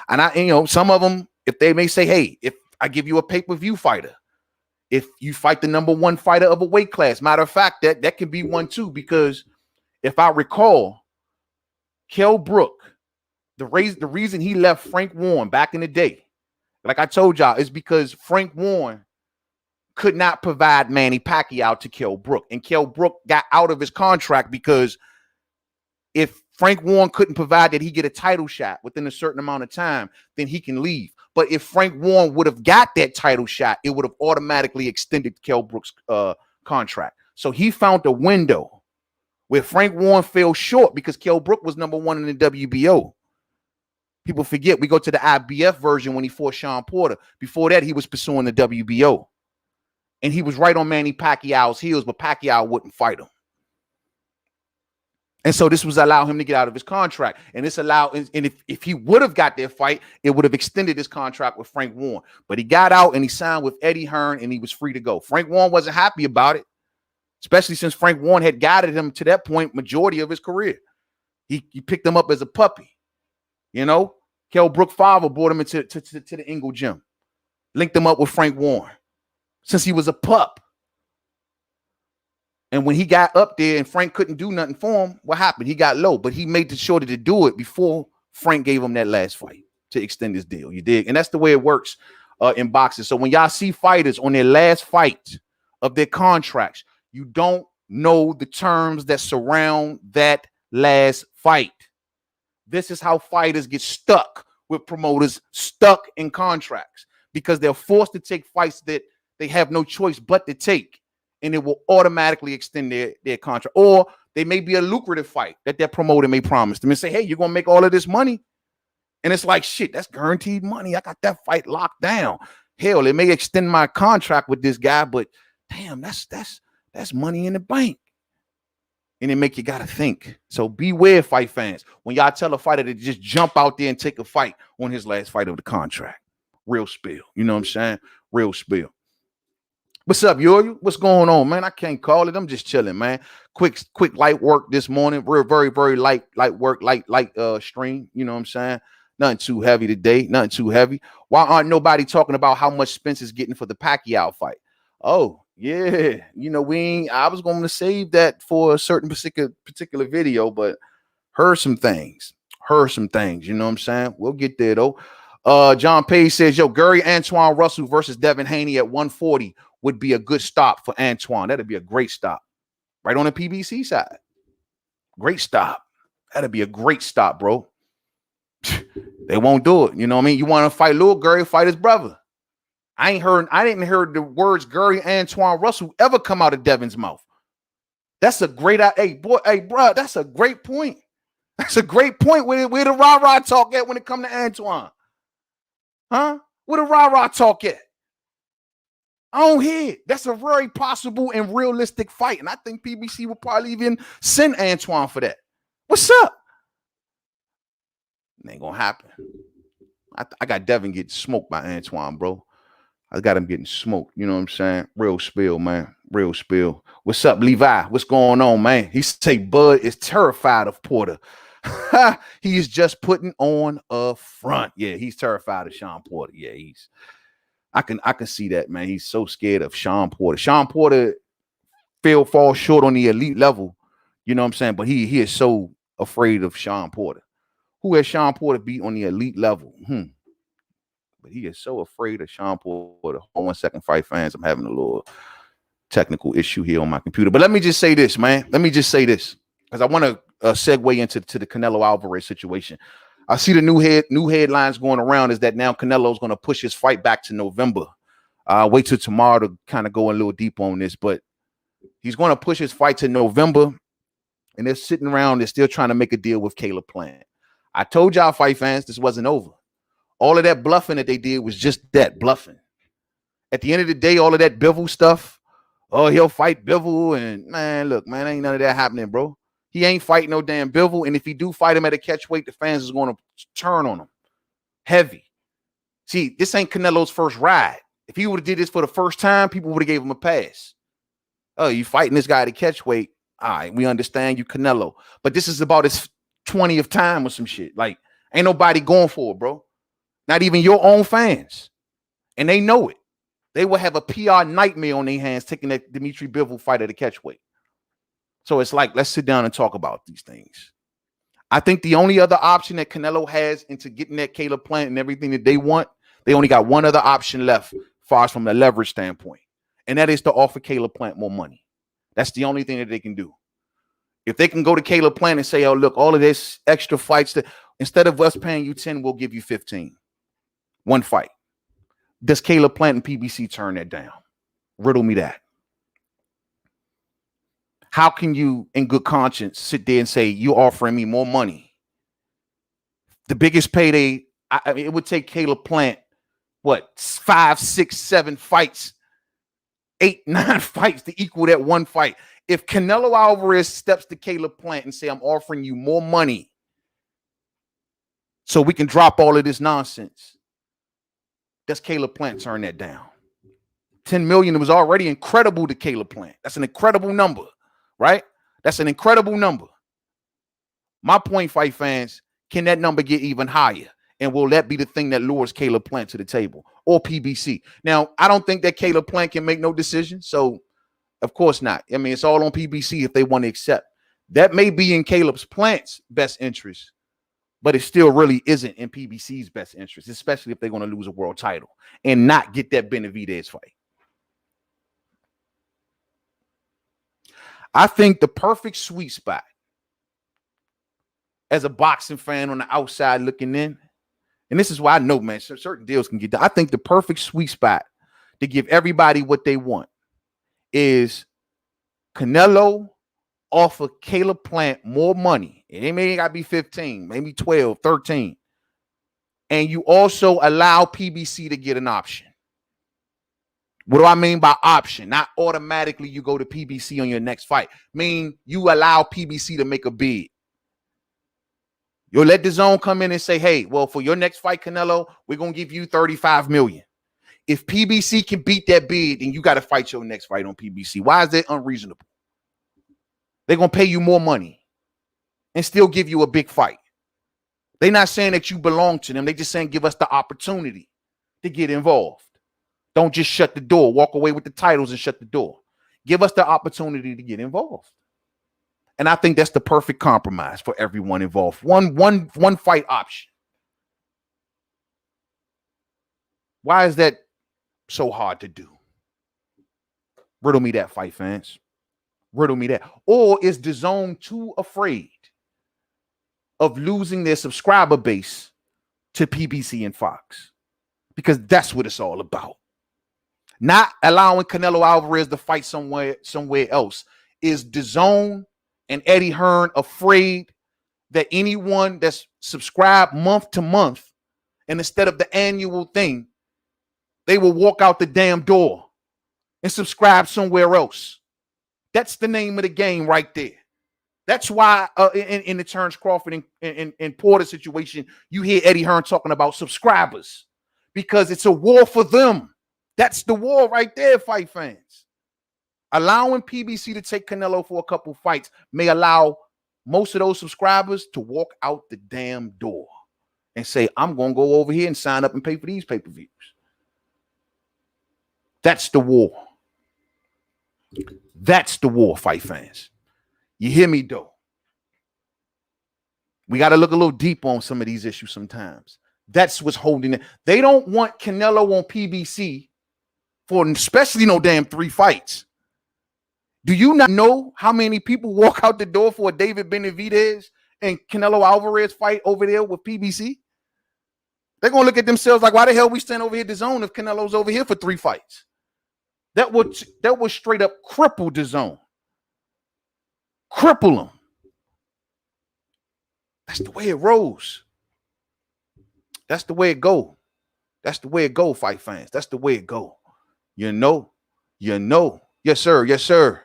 and some of them, if they may say, hey, if I give you a pay-per-view fighter, if you fight the number one fighter of a weight class, matter of fact, that can be one too, because if I recall, Kell Brook, the reason he left Frank Warren back in the day, like I told y'all, is because Frank Warren could not provide Manny Pacquiao to Kell Brook. And Kell Brook got out of his contract because if Frank Warren couldn't provide that he get a title shot within a certain amount of time, then he can leave. But if Frank Warren would have got that title shot, it would have automatically extended Kell Brook's contract. So he found a window where Frank Warren fell short because Kell Brook was number one in the WBO. People forget, we go to the IBF version when he fought Shawn Porter. Before that, he was pursuing the WBO. And he was right on Manny Pacquiao's heels, but Pacquiao wouldn't fight him. And so this was allow him to get out of his contract. And this allowed, and if he would have got their fight, it would have extended his contract with Frank Warren. But he got out and he signed with Eddie Hearn and he was free to go. Frank Warren wasn't happy about it, especially since Frank Warren had guided him to that point majority of his career. He picked him up as a puppy. Kell Brook father brought him into to the Ingle Gym, linked him up with Frank Warren since he was a pup. And when he got up there and Frank couldn't do nothing for him, what happened? He got low, but he made sure to do it before Frank gave him that last fight to extend his deal. You dig? And that's the way it works in boxing. So when y'all see fighters on their last fight of their contracts, you don't know the terms that surround that last fight. This is how fighters get stuck with promoters, stuck in contracts, because they're forced to take fights that they have no choice but to take, and it will automatically extend their contract. Or they may be a lucrative fight that their promoter may promise them and say, hey, you're going to make all of this money. And it's like, shit, that's guaranteed money. I got that fight locked down. Hell, it may extend my contract with this guy, but damn, that's money in the bank. And it make you got to think. So beware, fight fans, when y'all tell a fighter to just jump out there and take a fight on his last fight of the contract. Real spill. You know what I'm saying? Real spill. What's up, yo? What's going on, man? I can't call it. I'm just chilling, man. Quick light work this morning. Very, very light work, light stream. You know what I'm saying? Nothing too heavy today. Nothing too heavy. Why aren't nobody talking about how much Spencer's getting for the Pacquiao fight? Oh, yeah. I was going to save that for a certain particular video, but heard some things. You know what I'm saying? We'll get there, though. John Page says, yo, Gary Antoine Russell versus Devin Haney at 140 would be a good stop for Antoine. That'd be a great stop. Right on the PBC side. Great stop. That'd be a great stop, bro. They won't do it. You know what I mean? You want to fight Lil Gary, fight his brother. I didn't hear the words Gary Antoine Russell ever come out of Devin's mouth. That's a great, bro, that's a great point. That's a great point. Where the rah-rah talk at when it come to Antoine? Huh? Where the rah-rah talk at? I don't hear it. That's a very possible and realistic fight. And I think PBC will probably even send Antoine for that. What's up? It ain't gonna happen. I got Devin getting smoked by Antoine, bro. I got him getting smoked. You know what I'm saying? Real spill, man. Real spill. What's up, Levi? What's going on, man? He say Bud is terrified of Porter. He is just putting on a front. Yeah, he's terrified of Shawn Porter. Yeah, I can see that, man. He's so scared of Shawn Porter. Shawn Porter falls short on the elite level. You know what I'm saying? But he is so afraid of Shawn Porter. Who has Shawn Porter beat on the elite level? But he is so afraid of Shawn Porter. Hold on 1 second, fight fans. I'm having a little technical issue here on my computer. But let me just say this, man. Let me just say this, because I want to segue into the Canelo Alvarez situation. I see the new headlines going around is that now Canelo's going to push his fight back to November. Wait till tomorrow to kind of go a little deep on this, but he's going to push his fight to November, and they're sitting around. They're still trying to make a deal with Caleb Plant. I told y'all, fight fans, this wasn't over. All of that bluffing that they did was just that, bluffing. At the end of the day, all of that Bivol stuff, oh, he'll fight Bivol, and man, look, man, ain't none of that happening, bro. He ain't fighting no damn Bivol, and if he do fight him at a catch weight, the fans is going to turn on him heavy. See, this ain't Canelo's first ride. If he would have did this for the first time, people would have gave him a pass. Oh, you fighting this guy at a catch weight? All right, we understand you, Canelo. But this is about his 20th time or some shit. Like, ain't nobody going for it, bro. Not even your own fans. And they know it. They will have a PR nightmare on their hands taking that Dimitri Bivol fight at a catch weight. So it's like, let's sit down and talk about these things. I think the only other option that Canelo has into getting that Caleb Plant and everything that they want, they only got one other option left as far as from a leverage standpoint. And that is to offer Caleb Plant more money. That's the only thing that they can do. If they can go to Caleb Plant and say, oh, look, all of this extra fights, that instead of us paying you 10, we'll give you 15. One fight. Does Caleb Plant and PBC turn that down? Riddle me that. How can you, in good conscience, sit there and say, you're offering me more money? The biggest payday, I mean, it would take Caleb Plant, what, 5, 6, 7 fights, 8, 9 fights to equal that one fight. If Canelo Alvarez steps to Caleb Plant and say, I'm offering you more money so we can drop all of this nonsense, does Caleb Plant turn that down? 10 million was already incredible to Caleb Plant. That's an incredible number, right? That's an incredible number. My point, fight fans, can that number get even higher? And will that be the thing that lures Caleb Plant to the table or PBC? Now, I don't think that Caleb Plant can make no decision. So, of course not. I mean, it's all on PBC if they want to accept. That may be in Caleb Plant's best interest, but it still really isn't in PBC's best interest, especially if they're going to lose a world title and not get that Benavidez fight. I think the perfect sweet spot as a boxing fan on the outside looking in, and this is why I know, man, certain deals can get done. I think the perfect sweet spot to give everybody what they want is Canelo offer Caleb Plant more money. It may got to be 15, maybe 12, 13. And you also allow PBC to get an option. What do I mean by option? Not automatically you go to PBC on your next fight. Mean you allow PBC to make a bid. You'll let DAZN come in and say, hey, well, for your next fight, Canelo, we're going to give you 35 million. If PBC can beat that bid, then you got to fight your next fight on PBC. Why is that unreasonable? They're going to pay you more money and still give you a big fight. They're not saying that you belong to them. They're just saying give us the opportunity to get involved. Don't just shut the door, walk away with the titles and shut the door. Give us the opportunity to get involved. And I think that's the perfect compromise for everyone involved. One fight option. Why is that so hard to do? Riddle me that, fight fans. Riddle me that. Or is DAZN too afraid of losing their subscriber base to PBC and Fox? Because that's what it's all about. Not allowing Canelo Alvarez to fight somewhere else. Is DAZN and Eddie Hearn afraid that anyone that's subscribed month to month, and instead of the annual thing, they will walk out the damn door and subscribe somewhere else? That's the name of the game right there. That's why in the Terence Crawford and Porter situation, you hear Eddie Hearn talking about subscribers, because it's a war for them. That's the war right there, fight fans. Allowing PBC to take Canelo for a couple fights may allow most of those subscribers to walk out the damn door and say, I'm going to go over here and sign up and pay for these pay-per-views. That's the war. That's the war, fight fans. You hear me, though? We got to look a little deep on some of these issues sometimes. That's what's holding it. They don't want Canelo on PBC for especially no damn 3 fights. Do you not know how many people walk out the door for a David Benavidez and Canelo Alvarez fight over there with PBC? They're going to look at themselves like, why the hell we stand over here at DAZN if Canelo's over here for 3 fights? That would straight up cripple DAZN. Cripple them. That's the way it rolls. That's the way it go. That's the way it go, fight fans. That's the way it go. You know. Yes, sir. Yes, sir.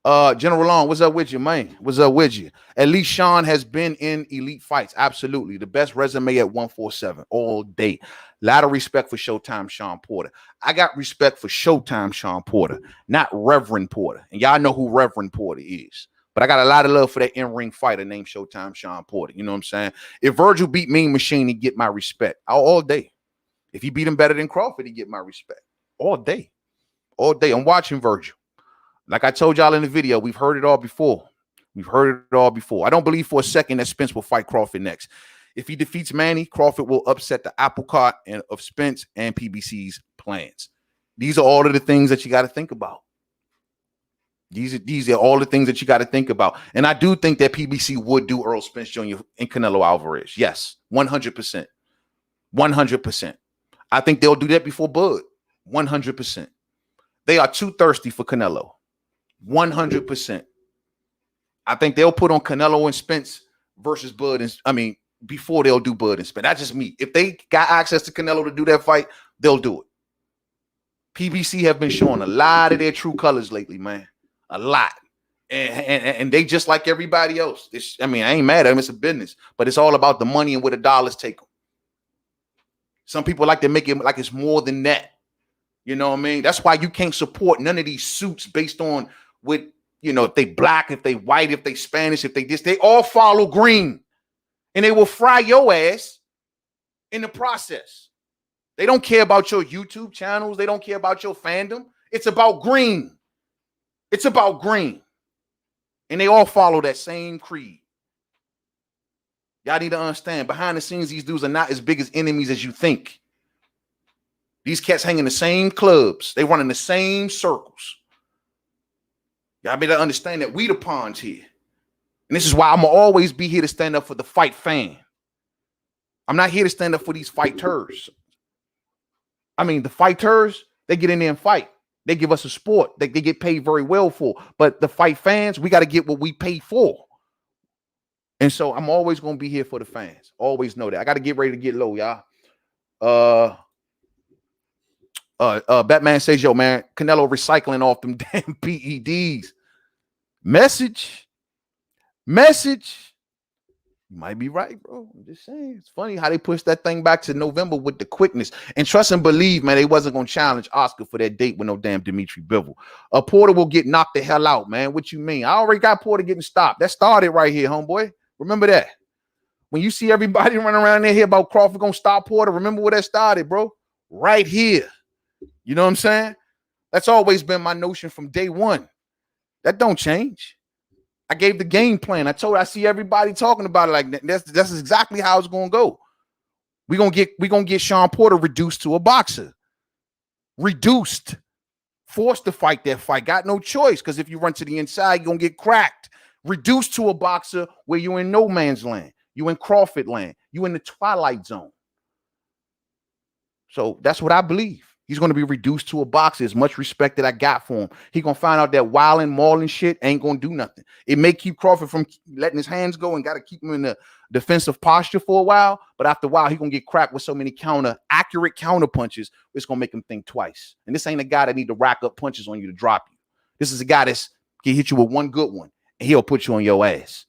General Long, what's up with you, man? What's up with you? At least Shawn has been in elite fights. Absolutely. The best resume at 147 all day. A lot of respect for Showtime Shawn Porter. I got respect for Showtime Shawn Porter, not Reverend Porter. And y'all know who Reverend Porter is. But I got a lot of love for that in-ring fighter named Showtime Shawn Porter. You know what I'm saying? If Virgil beat Mean Machine, he'd get my respect all day. If he beat him better than Crawford, he'd get my respect all day. All day. I'm watching Virgil. Like I told y'all in the video, we've heard it all before. I don't believe for a second that Spence will fight Crawford next. If he defeats Manny, Crawford will upset the apple cart of Spence and PBC's plans. These are all of the things that you got to think about. These are all the things that you got to think about. And I do think that PBC would do Earl Spence Jr. and Canelo Alvarez. Yes, 100%. 100%. I think they'll do that before Bud. 100%. They are too thirsty for Canelo. 100%. I think they'll put on Canelo and Spence versus Bud. Before they'll do Bud and Spence. That's just me. If they got access to Canelo to do that fight, they'll do it. PBC have been showing a lot of their true colors lately, man. A lot. And they just like everybody else. I ain't mad at them. It's a business. But it's all about the money and where the dollars take them. Some people like to make it like it's more than that. You know what I mean? That's why you can't support none of these suits based on if they black, if they white, if they Spanish, if they this. They all follow green. And they will fry your ass in the process. They don't care about your YouTube channels. They don't care about your fandom. It's about green. It's about green. And they all follow that same creed. Y'all need to understand, behind the scenes, these dudes are not as big as enemies as you think. These cats hang in the same clubs. They run in the same circles. Y'all better understand that we the pawns here. And this is why I'm going to always be here to stand up for the fight fan. I'm not here to stand up for these fighters. The fighters, they get in there and fight. They give us a sport that they get paid very well for. But the fight fans, we got to get what we pay for. And so I'm always going to be here for the fans. Always know that. I got to get ready to get low, y'all. Batman says, yo, man, Canelo recycling off them damn PEDs. Message. You might be right, bro. I'm just saying. It's funny how they pushed that thing back to November with the quickness. And trust and believe, man, they wasn't going to challenge Oscar for that date with no damn Dimitri Bivol. Porter will get knocked the hell out, man. What you mean? I already got Porter getting stopped. That started right here, homeboy. Remember that. When you see everybody running around there here about Crawford going to stop Porter, remember where that started, bro? Right here. You know what I'm saying? That's always been my notion from day one. That don't change. I gave the game plan. I see everybody talking about it like that. That's exactly how it's gonna go. We're gonna get Shawn Porter reduced to a boxer. Reduced. Forced to fight that fight. Got no choice. Because if you run to the inside, you're gonna get cracked. Reduced to a boxer where you're in no man's land. You in Crawford land. You in the twilight zone. So that's what I believe. He's going to be reduced to a boxer. As much respect that I got for him. He's going to find out that wilding, mauling shit ain't going to do nothing. It may keep Crawford from letting his hands go and got to keep him in the defensive posture for a while. But after a while, he's going to get cracked with so many accurate counter punches. It's going to make him think twice. And this ain't a guy that need to rack up punches on you to drop you. This is a guy that's can hit you with one good one and he'll put you on your ass.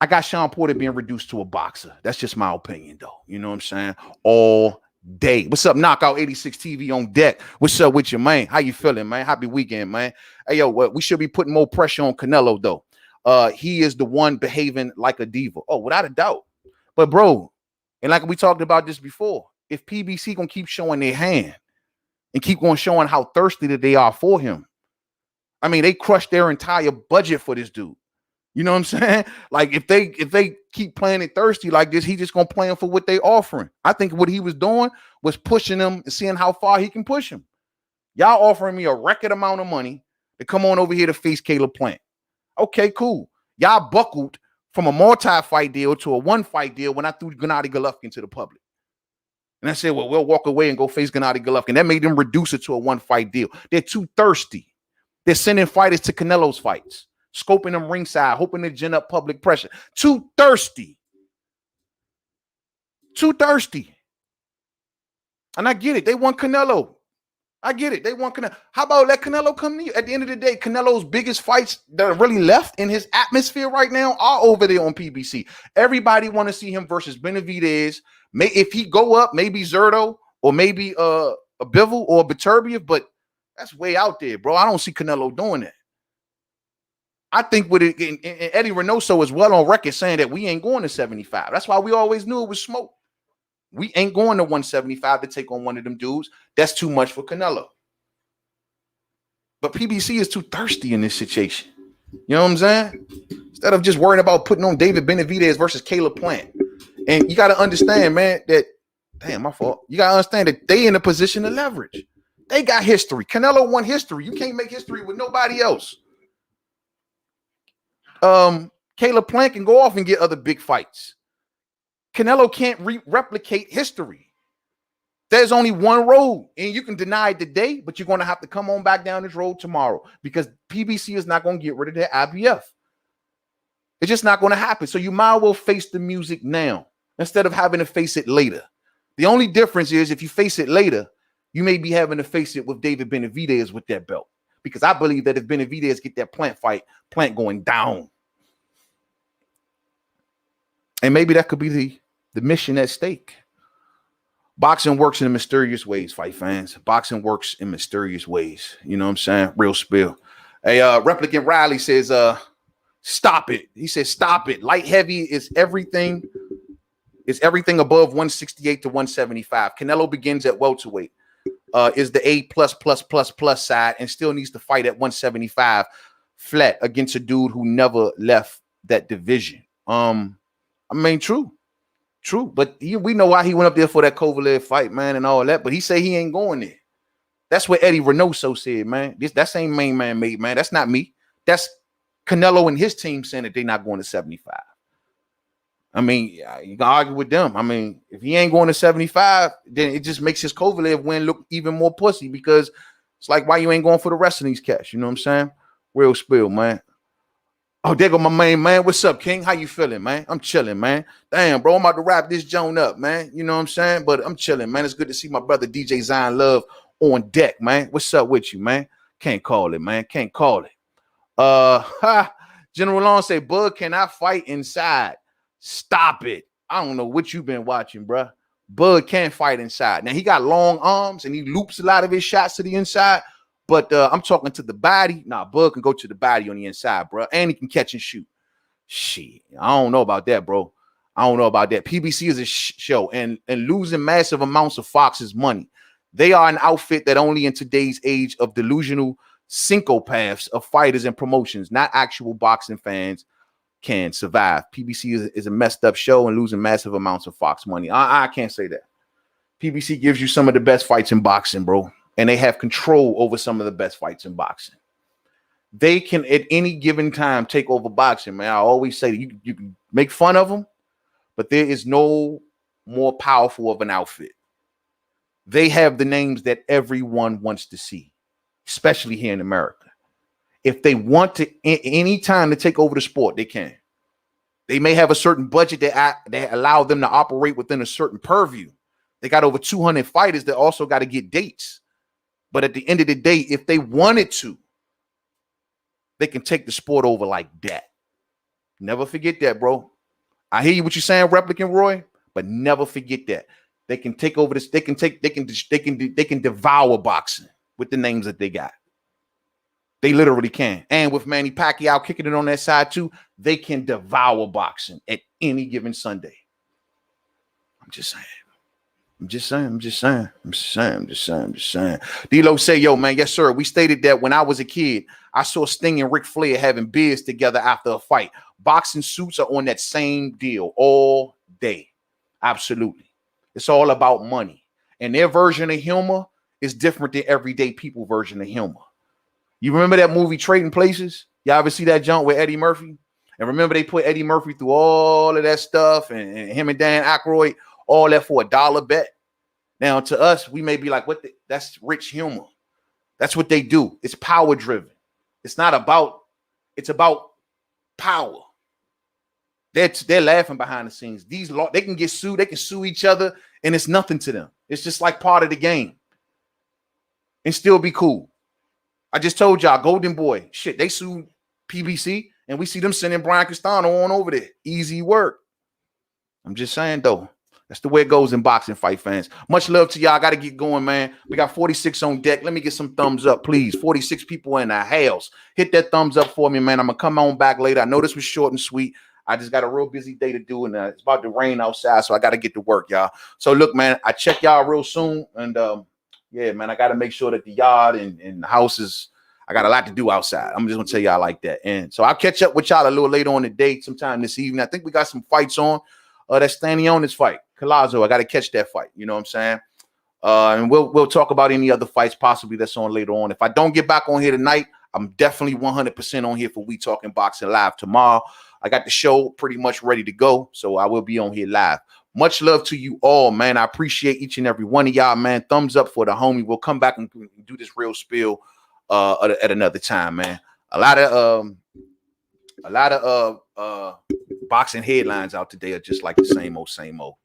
I got Shawn Porter being reduced to a boxer. That's just my opinion, though. You know what I'm saying? All day. What's up, Knockout 86 TV on deck? What's up with you, man? How you feeling, man? Happy weekend, man. Hey, yo, we should be putting more pressure on Canelo, though. He is the one behaving like a diva. Oh, without a doubt. But, bro, and like we talked about this before, if PBC gonna keep showing their hand and keep on showing how thirsty that they are for him, they crushed their entire budget for this dude. You know what I'm saying? Like if they keep playing it thirsty like this, he just gonna play them for what they offering. I think what he was doing was pushing them and seeing how far he can push him. Y'all offering me a record amount of money to come on over here to face Caleb Plant. Okay, cool. Y'all buckled from a multi-fight deal to a one-fight deal when I threw Gennady Golovkin to the public. And I said, well, we'll walk away and go face Gennady Golovkin. That made them reduce it to a one-fight deal. They're too thirsty. They're sending fighters to Canelo's fights, scoping them ringside, hoping to gin up public pressure. Too thirsty. Too thirsty. And I get it. They want Canelo. I get it. They want Canelo. How about let Canelo come to you? At the end of the day, Canelo's biggest fights that are really left in his atmosphere right now are over there on PBC. Everybody want to see him versus Benavidez. If he go up, maybe Zerto or maybe a Bivol or a Beterbiev, but that's way out there, bro. I don't see Canelo doing that. I think with it, and Eddie Reynoso is well on record saying that we ain't going to 75. That's why we always knew it was smoke. We ain't going to 175 to take on one of them dudes. That's too much for Canelo. But PBC is too thirsty in this situation. You know what I'm saying? Instead of just worrying about putting on David Benavidez versus Caleb Plant. And you got to understand, man, that, damn, my fault. You got to understand that they in a position to leverage. They got history. Canelo won history. You can't make history with nobody else. Caleb Plant can go off and get other big fights. Canelo can't replicate history. There's only one road, and you can deny it today, but you're going to have to come on back down this road tomorrow because PBC is not going to get rid of their IBF. It's just not going to happen. So you might as well face the music now instead of having to face it later. The only difference is if you face it later, you may be having to face it with David Benavidez with that belt. Because I believe that if Benavidez get that Plant fight, Plant going down. And maybe that could be the mission at stake. Boxing works in mysterious ways, fight fans. Boxing works in mysterious ways. You know what I'm saying? Real spill. Hey, Replicant Riley says, stop it. He says, stop it. Light heavy is everything. It's everything above 168 to 175. Canelo begins at welterweight. Is the A++++ side and still needs to fight at 175 flat against a dude who never left that division. I mean, true. But we know why he went up there for that Kovalev fight, man, and all that. But he said he ain't going there. That's what Eddie Reynoso said, man. That's ain't Mainman Mademan. That's not me. That's Canelo and his team saying that they're not going to 75. I mean, you can argue with them. I mean, if he ain't going to 75, then it just makes his Kovalev win look even more pussy because it's like, why you ain't going for the rest of these cats? You know what I'm saying? Real spill, man. Oh, there go my main man. What's up, King? How you feeling, man? I'm chilling, man. Damn, bro, I'm about to wrap this joint up, man. You know what I'm saying? But I'm chilling, man. It's good to see my brother DJ Zion Love on deck, man. What's up with you, man? Can't call it, man. Can't call it. General Long say, Bud, can I fight inside? Stop it. I don't know what you've been watching, bro. Bud can't fight inside. Now, he got long arms and he loops a lot of his shots to the inside, but I'm talking to the body. Nah, Bud can go to the body on the inside, bro, and he can catch and shoot. Shit, I don't know about that, bro. I don't know about that. PBC is a show, and losing massive amounts of Fox's money. They are an outfit that only in today's age of delusional syncopaths of fighters and promotions, not actual boxing fans, can survive. PBC is a messed up show and losing massive amounts of Fox money. I can't say that. PBC gives you some of the best fights in boxing, bro, and they have control over some of the best fights in boxing. They can at any given time take over boxing, man. I always say that you can make fun of them, but there is no more powerful of an outfit. They have the names that everyone wants to see, especially here in America. If they want to, any time to take over the sport, they can. They may have a certain budget that allow them to operate within a certain purview. They got over 200 fighters that also got to get dates. But at the end of the day, if they wanted to, they can take the sport over like that. Never forget that, bro. I hear you what you're saying, Replicant Roy, but never forget that. They can take over this. They can devour boxing with the names that they got. They literally can. And with Manny Pacquiao kicking it on that side too, they can devour boxing at any given Sunday. I'm just saying. D-Lo say, yo, man, yes, sir. We stated that when I was a kid, I saw Sting and Ric Flair having beers together after a fight. Boxing suits are on that same deal all day. Absolutely. It's all about money. And their version of humor is different than everyday people version of humor. You remember that movie Trading Places? Y'all ever see that junk with Eddie Murphy? And remember they put Eddie Murphy through all of that stuff and him and Dan Aykroyd, all that for $1 bet. Now to us, we may be like, that's rich humor. That's what they do. It's power driven. It's about power. They're laughing behind the scenes. They can get sued, they can sue each other, and it's nothing to them. It's just like part of the game. And still be cool. I just told y'all, Golden Boy, shit, they sued PBC, and we see them sending Brian Castano on over there. Easy work. I'm just saying, though. That's the way it goes in boxing fight fans. Much love to y'all. I got to get going, man. We got 46 on deck. Let me get some thumbs up, please. 46 people in the house. Hit that thumbs up for me, man. I'm going to come on back later. I know this was short and sweet. I just got a real busy day to do, and it's about to rain outside, so I got to get to work, y'all. So, look, man, I check y'all real soon, and, yeah, man, I got to make sure that the yard and the houses, I got a lot to do outside. I'm just going to tell y'all like that. And so I'll catch up with y'all a little later on the day, sometime this evening. I think we got some fights on. That's standing on this fight. Collazo, I got to catch that fight. You know what I'm saying? And we'll talk about any other fights possibly that's on later on. If I don't get back on here tonight, I'm definitely 100% on here for We Talking Boxing Live tomorrow. I got the show pretty much ready to go, so I will be on here live. Much love to you all, man. I appreciate each and every one of y'all, man. Thumbs up for the homie. We'll come back and do this real spill at another time, man. A lot of boxing headlines out today are just like the same old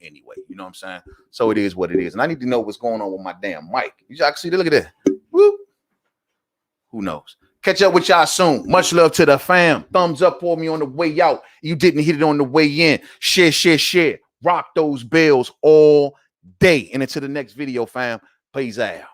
anyway. You know what I'm saying? So it is what it is. And I need to know what's going on with my damn mic. You y'all can see, look at that. Whoop. Who knows? Catch up with y'all soon. Much love to the fam. Thumbs up for me on the way out. You didn't hit it on the way in. Share. Rock those bells all day. And until the next video, fam. Peace out.